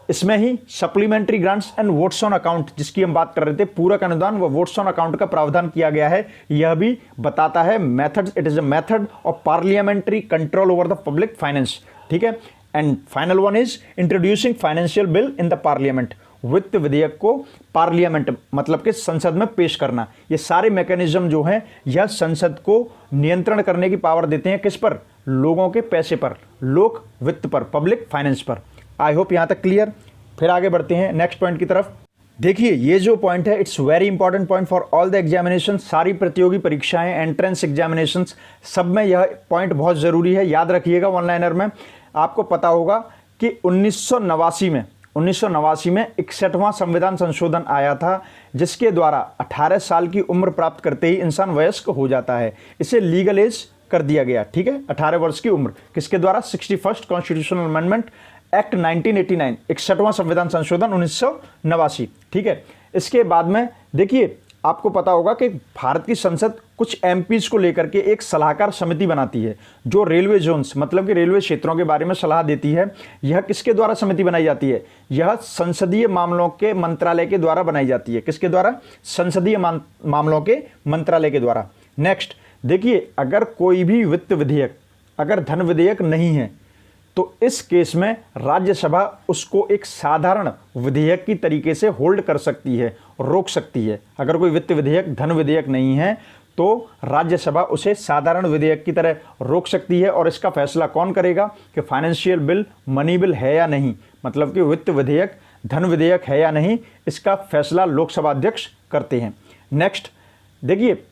इसमें ही supplementary grants and votes on account, जिसकी हम बात कर रहे थे, पूरक अनुदान व वोट्स ऑन अकाउंट का प्रावधान किया गया है। यह भी बताता है method, it is a method of parliamentary control over the public finance. ठीक है। And final one is introducing financial bill in the parliament, वित्त विधेयक को पार्लियामेंट मतलब कि संसद में पेश करना। ये सारे मैकेनिज्म जो हैं यह संसद को नियंत्रण करने की पावर देते हैं। किस पर? लोगों के पैसे पर, लोक वित्त पर, पब्लिक फाइनेंस पर। आई होप यहां तक क्लियर। फिर आगे बढ़ते हैं नेक्स्ट पॉइंट की तरफ। देखिए, ये जो पॉइंट है it's very important point for all the examination. सारी प्रतियोगी परीक्षाएं, एंट्रेंस एग्जामिनेशंस, सब में यह पॉइंट बहुत जरूरी है। याद रखिएगा, वन लाइनर में आपको पता होगा कि 1989 में 61वां संविधान संशोधन आया था, जिसके द्वारा 18 साल की उम्र प्राप्त करते ही इंसान वयस्क हो जाता है। इसे लीगल एज कर दिया गया। ठीक है, 18 वर्ष की उम्र, किसके द्वारा? 61st कॉन्स्टिट्यूशनल अमेंडमेंट एक्ट 1989, 61वां संविधान संशोधन 1989। ठीक है। इसके बाद में देखिए, आपको पता होगा कि भारत की संसद कुछ एमपीज को लेकर के एक सलाहकार समिति बनाती है, जो रेलवे जोन्स मतलब कि रेलवे क्षेत्रों के बारे में सलाह देती है। यह किसके द्वारा समिति बनाई जाती है? यह संसदीय मामलों के मंत्रालय के द्वारा बनाई जाती है। किसके द्वारा? संसदीय मामलों के मंत्रालय के द्वारा। नेक्स्ट देखिए, अगर कोई भी वित्त विधेयक, अगर धन विधेयक नहीं है, तो इस केस में राज्यसभा उसको एक साधारण विधेयक की तरीके से होल्ड कर सकती है, रोक सकती है। अगर कोई वित्त विधेयक, धन विधेयक नहीं है, तो राज्यसभा उसे साधारण विधेयक की तरह रोक सकती है। और इसका फैसला कौन करेगा कि फाइनेंशियल बिल, मनी बिल है या नहीं, मतलब कि वित्त विधेयक, धन विधेयक है या नहीं, इसका फैसला लोकसभा अध्यक्ष करते हैं। नेक्स्ट देखिए,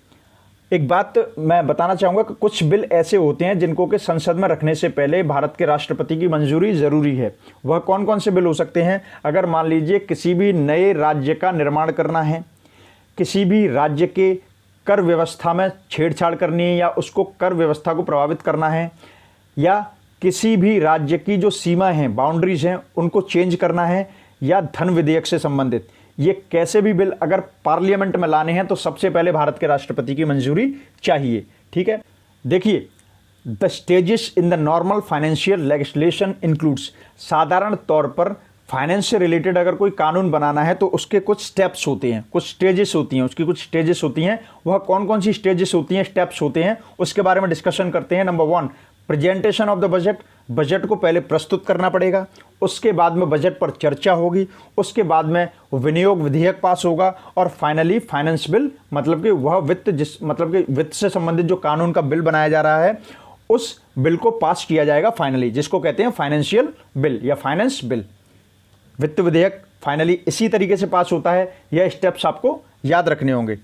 एक बात मैं बताना चाहूँगा कि कुछ बिल ऐसे होते हैं जिनको कि संसद में रखने से पहले भारत के राष्ट्रपति की मंजूरी ज़रूरी है। वह कौन कौन से बिल हो सकते हैं? अगर मान लीजिए किसी भी नए राज्य का निर्माण करना है, किसी भी राज्य के कर व्यवस्था में छेड़छाड़ करनी है या उसको कर व्यवस्था को प्रभावित करना है, या किसी भी राज्य की जो सीमा हैं, बाउंड्रीज हैं, उनको चेंज करना है, या धन विधेयक से संबंधित, ये कैसे भी बिल अगर पार्लियामेंट में लाने हैं तो सबसे पहले भारत के राष्ट्रपति की मंजूरी चाहिए। ठीक है। देखिए, the stages in the normal financial legislation includes, साधारण तौर पर फाइनेंस से रिलेटेड अगर कोई कानून बनाना है तो उसके कुछ स्टेप्स होते हैं, कुछ स्टेजेस होती हैं, उसकी कुछ स्टेजेस होती हैं। वह कौन कौन सी स्टेजेस होती हैं, स्टेप्स होते हैं, उसके बारे में डिस्कशन करते हैं। Number 1, presentation of the budget. Budget को पहले प्रस्तुत करना पड़ेगा, उसके बाद में बजट पर चर्चा होगी, उसके बाद में विनियोग विधेयक पास होगा और फाइनली फाइनेंस बिल, मतलब कि वह वित्त से संबंधित जो कानून का बिल बनाया जा रहा है उस बिल को पास किया जाएगा फाइनली, जिसको कहते हैं फाइनेंशियल बिल या फाइनेंस बिल। वित्त विधेयक फाइनली इसी तरीके से पास होता है। यह स्टेप्स आपको याद रखने होंगे।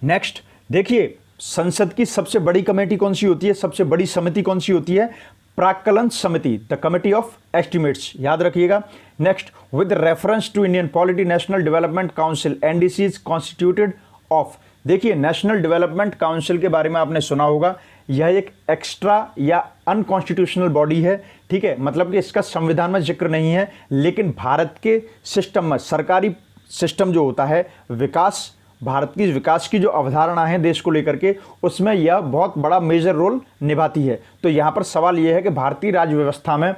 नेक्स्ट देखिए, संसद की सबसे बड़ी कमेटी कौन सी होती है, सबसे बड़ी समिति कौन सी होती है? प्राक्कलन समिति, द कमिटी ऑफ एस्टिमेट्स, याद रखिएगा। Next, with reference to Indian polity national development council NDC is constituted of. देखिए, नेशनल डेवलपमेंट काउंसिल के बारे में आपने सुना होगा, यह एक एक्स्ट्रा या अनकॉन्स्टिट्यूशनल बॉडी है, ठीक है, मतलब कि इसका संविधान में जिक्र नहीं है, लेकिन भारत के सिस्टम में, सरकारी सिस्टम जो होता है, विकास, भारत की विकास की जो अवधारणा है देश को लेकर के, उसमें यह बहुत बड़ा मेजर रोल निभाती है। तो यहाँ पर सवाल यह है कि भारतीय राज्य व्यवस्था में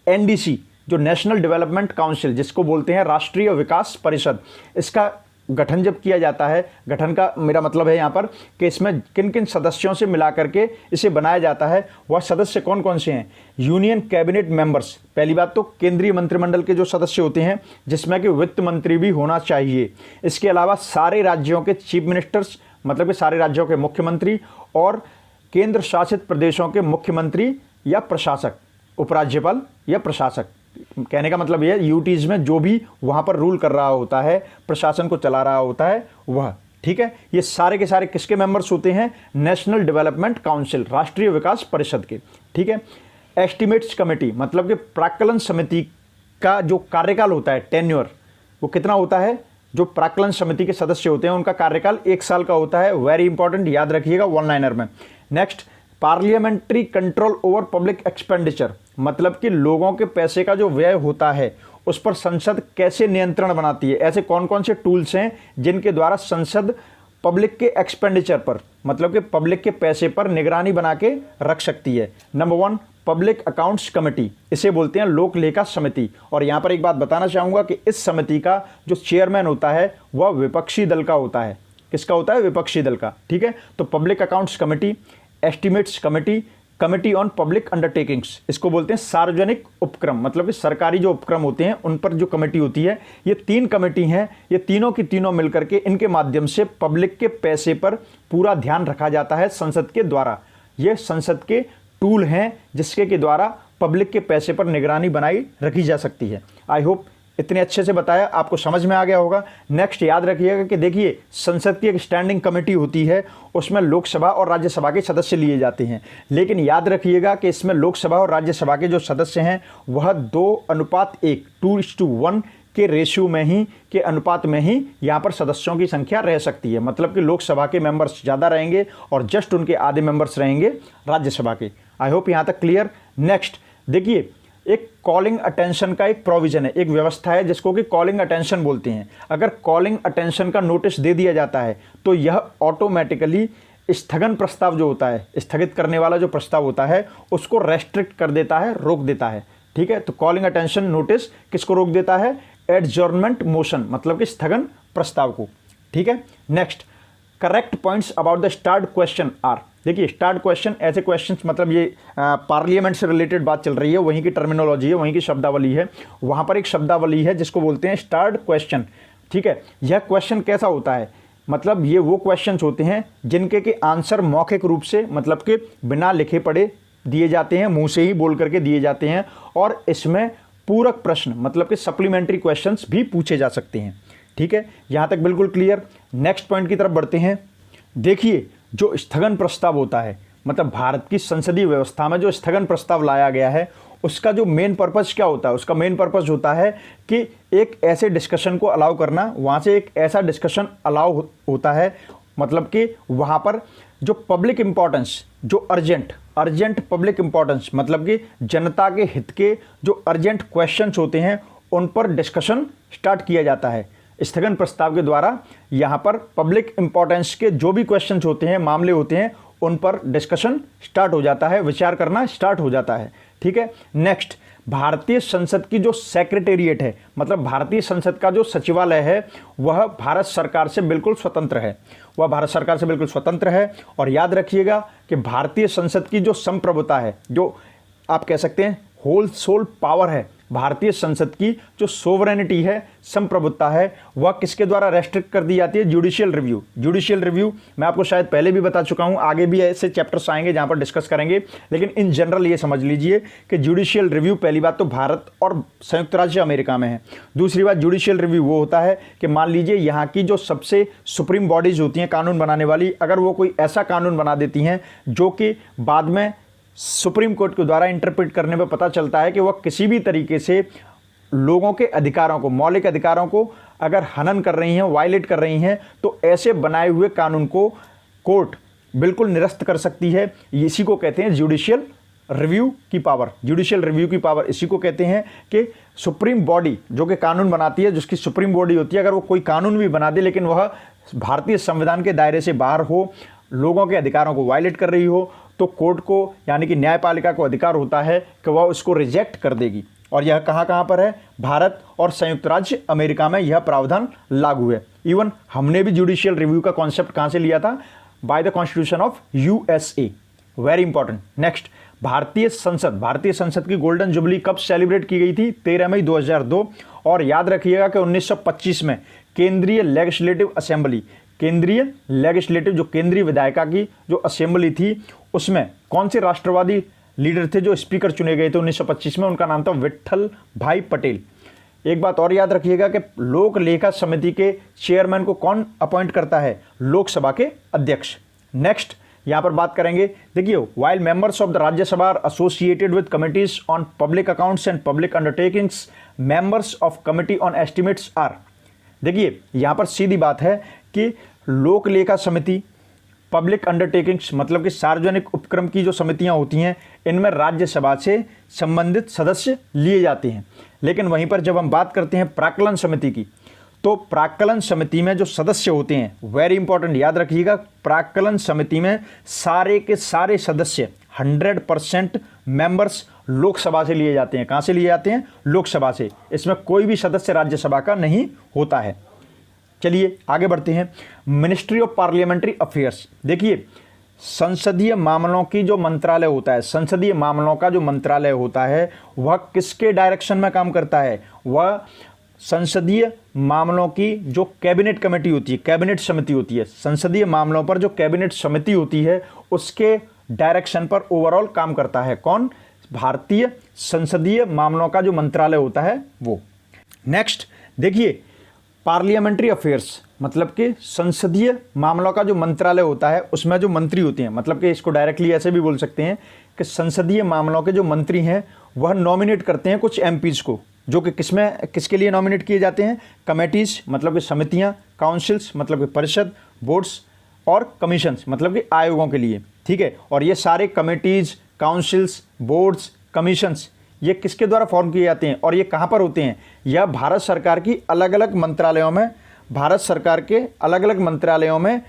एनडीसी, जो नेशनल डेवलपमेंट काउंसिल, जिसको बोलते हैं राष्ट्रीय विकास परिषद, इसका गठन जब किया जाता है, गठन का मेरा मतलब है यहाँ पर कि इसमें किन किन सदस्यों से मिला करके इसे बनाया जाता है, वह सदस्य कौन कौन से हैं? यूनियन कैबिनेट मेंबर्स, पहली बात तो केंद्रीय मंत्रिमंडल के जो सदस्य होते हैं, जिसमें कि वित्त मंत्री भी होना चाहिए। इसके अलावा सारे राज्यों के चीफ मिनिस्टर्स, मतलब कि सारे राज्यों के मुख्यमंत्री, और केंद्र शासित प्रदेशों के मुख्यमंत्री या प्रशासक, उपराज्यपाल या प्रशासक। कहने का मतलब यह, यूटीज में जो भी वहाँ पर रूल कर रहा होता है, प्रशासन को चला रहा होता है वह, ठीक है, ये सारे के सारे किसके मेंबर्स होते हैं? नेशनल डेवलपमेंट काउंसिल, राष्ट्रीय विकास परिषद के, ठीक है। एस्टिमेट्स कमेटी, मतलब कि प्राक्कलन समिति का जो कार्यकाल होता है, टेन्योर, वो कितना होता है? जो प्राक्कलन समिति के सदस्य होते हैं उनका कार्यकाल 1 साल का होता है। वेरी इंपॉर्टेंट, याद रखिएगा वन लाइनर में। Next, parliamentary control over public expenditure, मतलब कि लोगों के पैसे का जो व्यय होता है उस पर संसद कैसे नियंत्रण बनाती है। ऐसे कौन कौन से टूल्स हैं जिनके द्वारा संसद पब्लिक के एक्सपेंडिचर पर, मतलब कि पब्लिक के पैसे पर निगरानी बना के रख सकती है? नंबर 1, पब्लिक अकाउंट्स कमेटी, इसे बोलते हैं लोक लेखा समिति। और यहाँ पर एक बात बताना चाहूँगा कि इस समिति का जो चेयरमैन होता है वह विपक्षी दल का होता है। किसका होता है? विपक्षी दल का, ठीक है। तो public accounts committee, estimates committee, committee on public undertakings, इसको बोलते हैं सार्वजनिक उपक्रम, मतलब कि सरकारी जो उपक्रम होते हैं उन पर जो कमेटी होती है। ये 3 कमेटी हैं, ये तीनों की तीनों मिलकर के इनके माध्यम से पब्लिक के पैसे पर पूरा ध्यान रखा जाता है संसद के द्वारा। ये संसद के टूल हैं जिसके के द्वारा पब्लिक के पैसे पर निगरानी बनाई रखी जा सकती है। आई होप इतने अच्छे से बताया, आपको समझ में आ गया होगा। नेक्स्ट याद रखिएगा कि देखिए, संसद की एक स्टैंडिंग कमेटी होती है, उसमें लोकसभा और राज्यसभा के सदस्य लिए जाते हैं, लेकिन याद रखिएगा कि इसमें लोकसभा और राज्यसभा के जो सदस्य हैं वह 2:1, 2:1 के रेशियो में ही, के अनुपात में ही यहाँ पर सदस्यों की संख्या रह सकती है। मतलब कि लोकसभा के मेंबर्स ज़्यादा रहेंगे और जस्ट उनके आधे मेंबर्स रहेंगे राज्यसभा के। आई होप यहाँ तक क्लियर। नेक्स्ट देखिए, एक कॉलिंग अटेंशन का एक प्रोविजन है, एक व्यवस्था है जिसको कि कॉलिंग अटेंशन बोलते हैं। अगर कॉलिंग अटेंशन का नोटिस दे दिया जाता है तो यह ऑटोमेटिकली स्थगन प्रस्ताव जो होता है, स्थगित करने वाला जो प्रस्ताव होता है, उसको रेस्ट्रिक्ट कर देता है, रोक देता है, ठीक है। तो कॉलिंग अटेंशन नोटिस किसको रोक देता है? एडजॉर्नमेंट मोशन, मतलब कि स्थगन प्रस्ताव को, ठीक है। Next, correct points about the starred question are. देखिए, स्टार्ट क्वेश्चन, ऐसे क्वेश्चंस, मतलब ये पार्लियामेंट से रिलेटेड बात चल रही है, वहीं की टर्मिनोलॉजी है, वहीं की शब्दावली है। वहाँ पर एक शब्दावली है जिसको बोलते हैं स्टार्ट क्वेश्चन, ठीक है। यह क्वेश्चन कैसा होता है? मतलब ये वो क्वेश्चंस होते हैं जिनके के आंसर मौखिक रूप से, मतलब कि बिना लिखे पढ़े दिए जाते हैं, मुँह से ही बोल करके दिए जाते हैं, और इसमें पूरक प्रश्न, मतलब कि सप्लीमेंट्री क्वेश्चंस भी पूछे जा सकते हैं, ठीक है। यहाँ तक बिल्कुल क्लियर। नेक्स्ट पॉइंट की तरफ बढ़ते हैं। देखिए, जो स्थगन प्रस्ताव होता है, मतलब भारत की संसदीय व्यवस्था में जो स्थगन प्रस्ताव लाया गया है, उसका जो मेन पर्पस क्या होता है? उसका मेन पर्पस होता है कि एक ऐसे डिस्कशन को अलाउ करना, वहाँ से एक ऐसा डिस्कशन अलाउ होता है, मतलब कि वहाँ पर जो पब्लिक इंपॉर्टेंस, जो अर्जेंट पब्लिक इंपॉर्टेंस, मतलब कि जनता के हित के जो अर्जेंट क्वेश्चंस होते हैं उन पर डिस्कशन स्टार्ट किया जाता है स्थगन प्रस्ताव के द्वारा। यहाँ पर पब्लिक इंपॉर्टेंस के जो भी क्वेश्चंस होते हैं, मामले होते हैं, उन पर डिस्कशन स्टार्ट हो जाता है, विचार करना स्टार्ट हो जाता है, ठीक है। नेक्स्ट, भारतीय संसद की जो सेक्रेटेरिएट है, मतलब भारतीय संसद का जो सचिवालय है, वह भारत सरकार से बिल्कुल स्वतंत्र है, वह भारत सरकार से बिल्कुल स्वतंत्र है। और याद रखिएगा कि भारतीय संसद की जो संप्रभुता है, जो आप कह सकते हैं होल सोल पावर है भारतीय संसद की, जो सोवरेनिटी है, संप्रभुत्ता है, वह किसके द्वारा रेस्ट्रिक्ट कर दी जाती है? Judicial review. जुडिशियल रिव्यू मैं आपको शायद पहले भी बता चुका हूं, आगे भी ऐसे चैप्टर्स आएंगे जहां पर डिस्कस करेंगे, लेकिन इन जनरल ये समझ लीजिए कि जुडिशियल रिव्यू पहली बात तो भारत और संयुक्त राज्य अमेरिका में है। दूसरी बात, जुडिशियल रिव्यू वो होता है कि मान लीजिए यहाँ की जो सबसे सुप्रीम बॉडीज होती हैं कानून बनाने वाली, अगर वो कोई ऐसा कानून बना देती हैं जो कि बाद में सुप्रीम कोर्ट के द्वारा इंटरप्रेट करने में पता चलता है कि वह किसी भी तरीके से लोगों के अधिकारों को, मौलिक अधिकारों को अगर हनन कर रही हैं, वायलेट कर रही हैं, तो ऐसे बनाए हुए कानून को कोर्ट बिल्कुल निरस्त कर सकती है। इसी को कहते हैं जुडिशियल रिव्यू की पावर। जुडिशियल रिव्यू की पावर इसी को कहते हैं कि सुप्रीम बॉडी जो कि कानून बनाती है, जिसकी सुप्रीम बॉडी होती है, अगर वो कोई कानून भी बना दे लेकिन वह भारतीय संविधान के दायरे से बाहर हो, लोगों के अधिकारों को वायलेट कर रही हो, तो कोर्ट को यानी कि न्यायपालिका को अधिकार होता है कि वह उसको रिजेक्ट कर देगी। और यह कहाँ पर है? भारत और संयुक्त राज्य अमेरिका में यह प्रावधान लागू है। इवन हमने भी जुडिशियल रिव्यू का कॉन्सेप्ट कहाँ से लिया था? By the constitution of USA. Very important. Next, भारतीय संसद की गोल्डन जुबली कब सेलिब्रेट की गई थी? 13 मई 2002। और याद रखिएगा कि 1925 में केंद्रीय लेजिस्लेटिव असेंबली, जो केंद्रीय विधायिका की जो असेंबली थी, उसमें कौन से राष्ट्रवादी लीडर थे जो स्पीकर चुने गए थे 1925 में? उनका नाम था विट्ठल भाई पटेल। एक बात और याद रखिएगा कि लोक लेखा समिति के चेयरमैन को कौन अपॉइंट करता है? लोकसभा के अध्यक्ष। नेक्स्ट यहां पर बात करेंगे, देखिए, while members of the Rajya Sabha are associated with committees on public accounts and public undertakings, members of committee on estimates are. देखिए यहां पर सीधी बात है कि लोक लेखा समिति, पब्लिक अंडरटेकिंग्स मतलब कि सार्वजनिक उपक्रम की जो समितियां होती हैं, इनमें राज्यसभा से संबंधित सदस्य लिए जाते हैं। लेकिन वहीं पर जब हम बात करते हैं प्राक्कलन समिति की, तो प्राक्कलन समिति में जो सदस्य होते हैं, वेरी इंपॉर्टेंट याद रखिएगा, प्राक्कलन समिति में सारे के सारे सदस्य 100% मेंबर्स लोकसभा से लिए जाते हैं। कहां से लिए जाते हैं? लोकसभा से। इसमें कोई भी सदस्य राज्यसभा का नहीं होता है। चलिए आगे बढ़ते हैं। मिनिस्ट्री ऑफ पार्लियामेंट्री अफेयर्स, देखिए संसदीय मामलों की जो मंत्रालय होता है, संसदीय मामलों का जो मंत्रालय होता है, वह किसके डायरेक्शन में काम करता है? वह संसदीय मामलों की जो कैबिनेट कमेटी होती है, कैबिनेट समिति होती है, संसदीय मामलों पर जो कैबिनेट समिति होती है, उसके डायरेक्शन पर ओवरऑल काम करता है। कौन? भारतीय संसदीय मामलों का जो मंत्रालय होता है वो। नेक्स्ट देखिए, पार्लियामेंट्री अफेयर्स मतलब कि संसदीय मामलों का जो मंत्रालय होता है, उसमें जो मंत्री होते हैं, मतलब कि इसको डायरेक्टली ऐसे भी बोल सकते हैं कि संसदीय मामलों के जो मंत्री हैं वह नॉमिनेट करते हैं कुछ एमपीज को, जो कि किसके लिए नॉमिनेट किए जाते हैं? कमेटीज मतलब कि समितियां, काउंसिल्स मतलब कि परिषद, बोर्ड्स और कमीशंस मतलब कि आयोगों के लिए। ठीक है, और ये सारे कमेटीज, काउंसिल्स, बोर्ड्स, कमीशंस ये किसके द्वारा फॉर्म किए जाते हैं और ये कहाँ पर होते हैं? यह भारत सरकार की अलग अलग मंत्रालयों में, भारत सरकार के अलग अलग मंत्रालयों में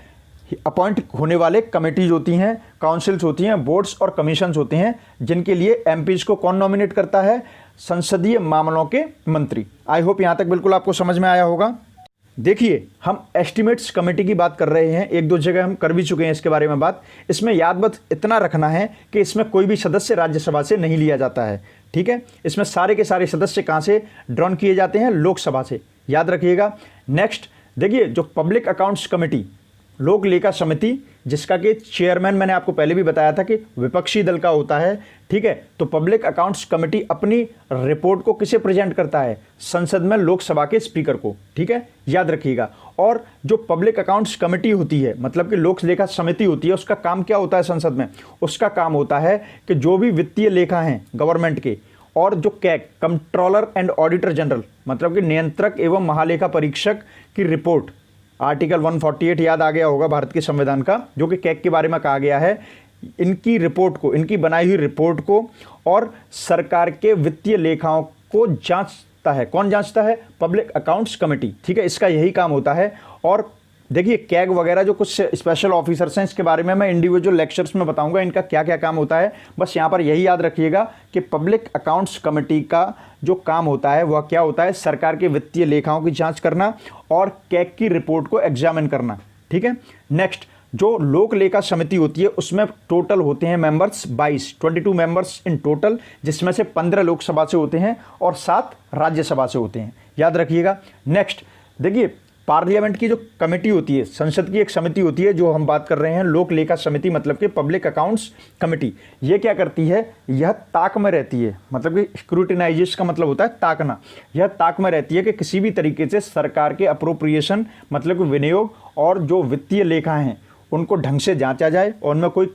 अपॉइंट होने वाले कमेटीज होती हैं, काउंसिल्स होती हैं, बोर्ड्स और कमीशंस होते हैं, जिनके लिए एमपीज को कौन नॉमिनेट करता है? संसदीय मामलों के मंत्री। आई होप यहाँ तक बिल्कुल आपको समझ में आया होगा। देखिए, हम एस्टिमेट्स कमेटी की बात कर रहे हैं, एक दो जगह हम कर भी चुके हैं इसके बारे में बात। इसमें याद बस इतना रखना है कि इसमें कोई भी सदस्य राज्यसभा से नहीं लिया जाता है। ठीक है, इसमें सारे के सारे सदस्य कहाँ से ड्रॉन किए जाते हैं? लोकसभा से, याद रखिएगा। नेक्स्ट देखिए, जो पब्लिक अकाउंट्स कमेटी, लोक लेखा समिति, जिसका कि चेयरमैन मैंने आपको पहले भी बताया था कि विपक्षी दल का होता है। ठीक है, तो पब्लिक अकाउंट्स कमेटी अपनी रिपोर्ट को किसे प्रेजेंट करता है? संसद में लोकसभा के स्पीकर को। ठीक है, याद रखिएगा। और जो पब्लिक अकाउंट्स कमेटी होती है मतलब कि लोक लेखा समिति होती है, उसका काम क्या होता है संसद में? उसका काम होता है कि जो भी वित्तीय लेखा हैं गवर्नमेंट के, और जो CAG, controller and auditor general मतलब कि नियंत्रक एवं महालेखा परीक्षक की रिपोर्ट, आर्टिकल 148 याद आ गया होगा भारत के संविधान का, जो कि कैग के बारे में कहा गया है, इनकी रिपोर्ट को, इनकी बनाई हुई रिपोर्ट को और सरकार के वित्तीय लेखाओं को जांचता है। कौन जांचता है? Public accounts committee. ठीक है, इसका यही काम होता है। और देखिए, कैग वगैरह जो कुछ स्पेशल ऑफिसर्स हैं, इसके बारे में मैं इंडिविजुअल लेक्चर्स में बताऊंगा इनका क्या क्या काम होता है। बस यहाँ पर यही याद रखिएगा कि पब्लिक अकाउंट्स कमेटी का जो काम होता है वह क्या होता है? सरकार के वित्तीय लेखाओं की जांच करना और कैग की रिपोर्ट को एग्जामिन करना। ठीक है, नेक्स्ट, जो लोक लेखा समिति होती है उसमें टोटल होते हैं मेंबर्स 22 मेंबर्स इन टोटल, जिसमें से 15 लोकसभा से होते हैं और 7 राज्यसभा से होते हैं, याद रखिएगा। नेक्स्ट देखिए, पार्लियामेंट की जो कमेटी होती है, संसद की एक समिति होती है, जो हम बात कर रहे हैं लोक लेखा समिति मतलब कि पब्लिक अकाउंट्स कमेटी, ये क्या करती है, यह ताक में रहती है, मतलब कि स्क्रूटिनाइजेशन का मतलब होता है ताकना। यह ताक में रहती है कि किसी भी तरीके से सरकार के अप्रोप्रिएशन मतलब कि विनियोग और जो वित्तीय लेखा हैं उनको ढंग से जांचा जाए और उनमें कोई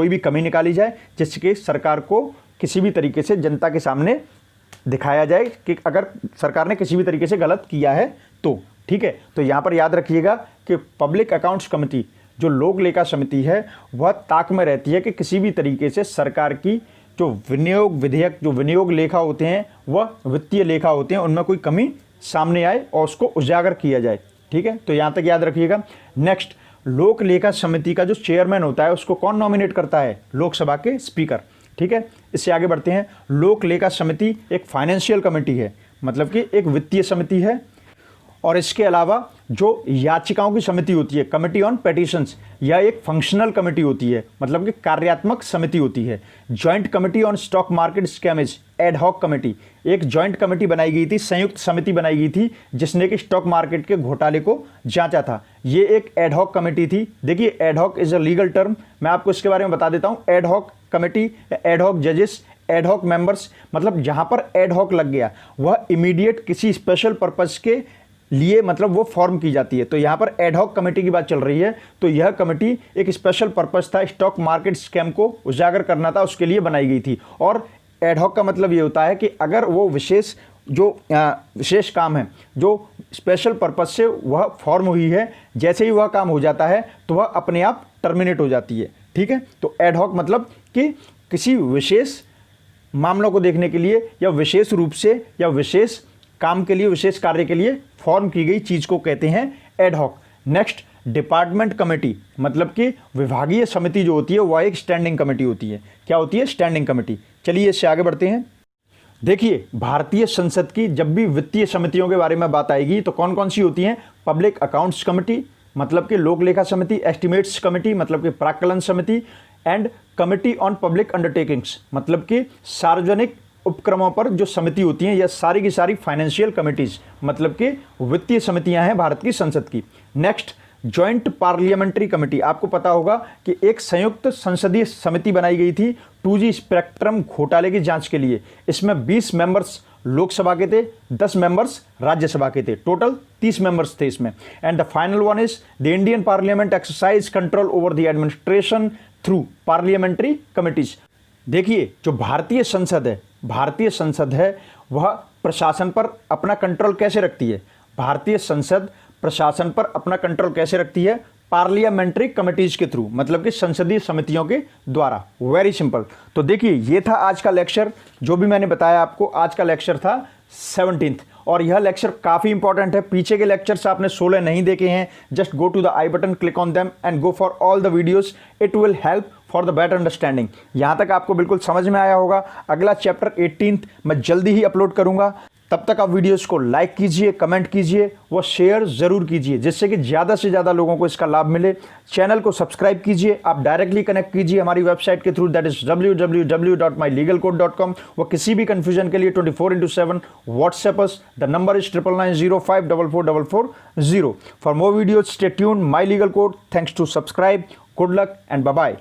भी कमी निकाली जाए, जिससे सरकार को किसी भी तरीके से जनता के सामने दिखाया जाए कि अगर सरकार ने किसी भी तरीके से गलत किया है तो, ठीक है। तो यहाँ पर याद रखिएगा कि पब्लिक अकाउंट्स कमेटी जो लोक लेखा समिति है वह ताक में रहती है कि किसी भी तरीके से सरकार की जो विनियोग विधेयक, जो विनियोग लेखा होते हैं वह वित्तीय लेखा होते हैं, उनमें कोई कमी सामने आए और उसको उजागर किया जाए, ठीक है। तो यहाँ तक याद रखिएगा। नेक्स्ट, लोक लेखा समिति का जो चेयरमैन होता है उसको कौन नॉमिनेट करता है, लोकसभा के स्पीकर, ठीक है। इससे आगे बढ़ते हैं। लोक लेखा समिति एक फाइनेंशियल कमेटी है, मतलब कि एक वित्तीय समिति है। और इसके अलावा जो याचिकाओं की समिति होती है, कमिटी ऑन पेटिशंस, यह एक फंक्शनल कमेटी होती है, मतलब कि कार्यात्मक समिति होती है। Joint committee on stock market scams, ad hoc committee, एक जॉइंट कमेटी बनाई गई थी, संयुक्त समिति बनाई गई थी जिसने कि स्टॉक मार्केट के घोटाले को जांचा था। ये एक एड हॉक कमेटी थी। देखिए, ad hoc is a legal term, मैं आपको इसके बारे में बता देता हूँ। Ad hoc committee, ad hoc जजेस, एड हॉक मेंबर्स, मतलब जहां पर एड हॉक लग गया वह इमीडिएट किसी स्पेशल पर्पस के लिए मतलब वो फॉर्म की जाती है। तो यहाँ पर एडहॉक कमेटी की बात चल रही है, तो यह कमेटी एक स्पेशल पर्पस था, स्टॉक मार्केट स्कैम को उजागर करना था, उसके लिए बनाई गई थी। और एडहॉक का मतलब ये होता है कि अगर वो विशेष काम है जो स्पेशल पर्पस से वह फॉर्म हुई है, जैसे ही वह काम हो जाता है तो वह अपने आप टर्मिनेट हो जाती है, ठीक है। तो एडहॉक मतलब कि किसी विशेष मामलों को देखने के लिए या विशेष रूप से या विशेष काम के लिए, विशेष कार्य के लिए फॉर्म की गई चीज को कहते हैं एडहॉक। नेक्स्ट, डिपार्टमेंट कमेटी, मतलब कि विभागीय समिति जो होती है वह एक स्टैंडिंग कमेटी होती है। क्या होती है? Standing committee. चलिए इससे आगे बढ़ते हैं। देखिए, भारतीय संसद की जब भी वित्तीय समितियों के बारे में बात आएगी तो कौन कौन सी होती हैं? पब्लिक अकाउंट्स कमेटी, मतलब कि लोक लेखा समिति, एस्टिमेट्स कमेटी, मतलब कि प्राक्कलन समिति, and committee on public undertakings, मतलब कि सार्वजनिक उपक्रमों पर जो समिति होती हैं, यह सारी की सारी फाइनेंशियल कमिटीज, मतलब कि वित्तीय समितियां हैं भारत की संसद की। Next, joint parliamentary committee. आपको पता होगा कि एक संयुक्त संसदीय समिति बनाई गई थी 2G स्पेक्ट्रम घोटाले की जांच के लिए। इसमें 20 मेंबर्स लोकसभा के थे, 10 मेंबर्स राज्यसभा के थे, टोटल 30 मेंबर्स थे इसमें। And the final one is the Indian parliament exercise control over the administration through parliamentary committees. देखिए, जो भारतीय संसद है वह प्रशासन पर अपना कंट्रोल कैसे रखती है? भारतीय संसद प्रशासन पर अपना कंट्रोल कैसे रखती है? पार्लियामेंट्री कमिटीज के थ्रू, मतलब कि संसदीय समितियों के द्वारा। Very simple. तो देखिए, ये था आज का लेक्चर। जो भी मैंने बताया आपको, आज का लेक्चर था 17th, और यह लेक्चर काफी इंपॉर्टेंट है। पीछे के लेक्चर्स आपने 16 नहीं देखे हैं, just go to the I button, click on them and go for all the videos. It will help for the better understanding. यहां तक आपको बिल्कुल समझ में आया होगा। अगला चैप्टर 18th मैं जल्दी ही अपलोड करूंगा। तब तक आप वीडियोस को लाइक कीजिए, कमेंट कीजिए, वो शेयर जरूर कीजिए, जिससे कि ज़्यादा से ज़्यादा लोगों को इसका लाभ मिले। चैनल को सब्सक्राइब कीजिए। आप डायरेक्टली कनेक्ट कीजिए हमारी वेबसाइट के थ्रू, दैट इज www.mylegalcode.com। वो किसी भी कंफ्यूजन के लिए 24/7 WhatsApp us. The number is 9990544440। For more videos stay tuned. My Legal Code. Thanks to subscribe. Good luck and bye bye.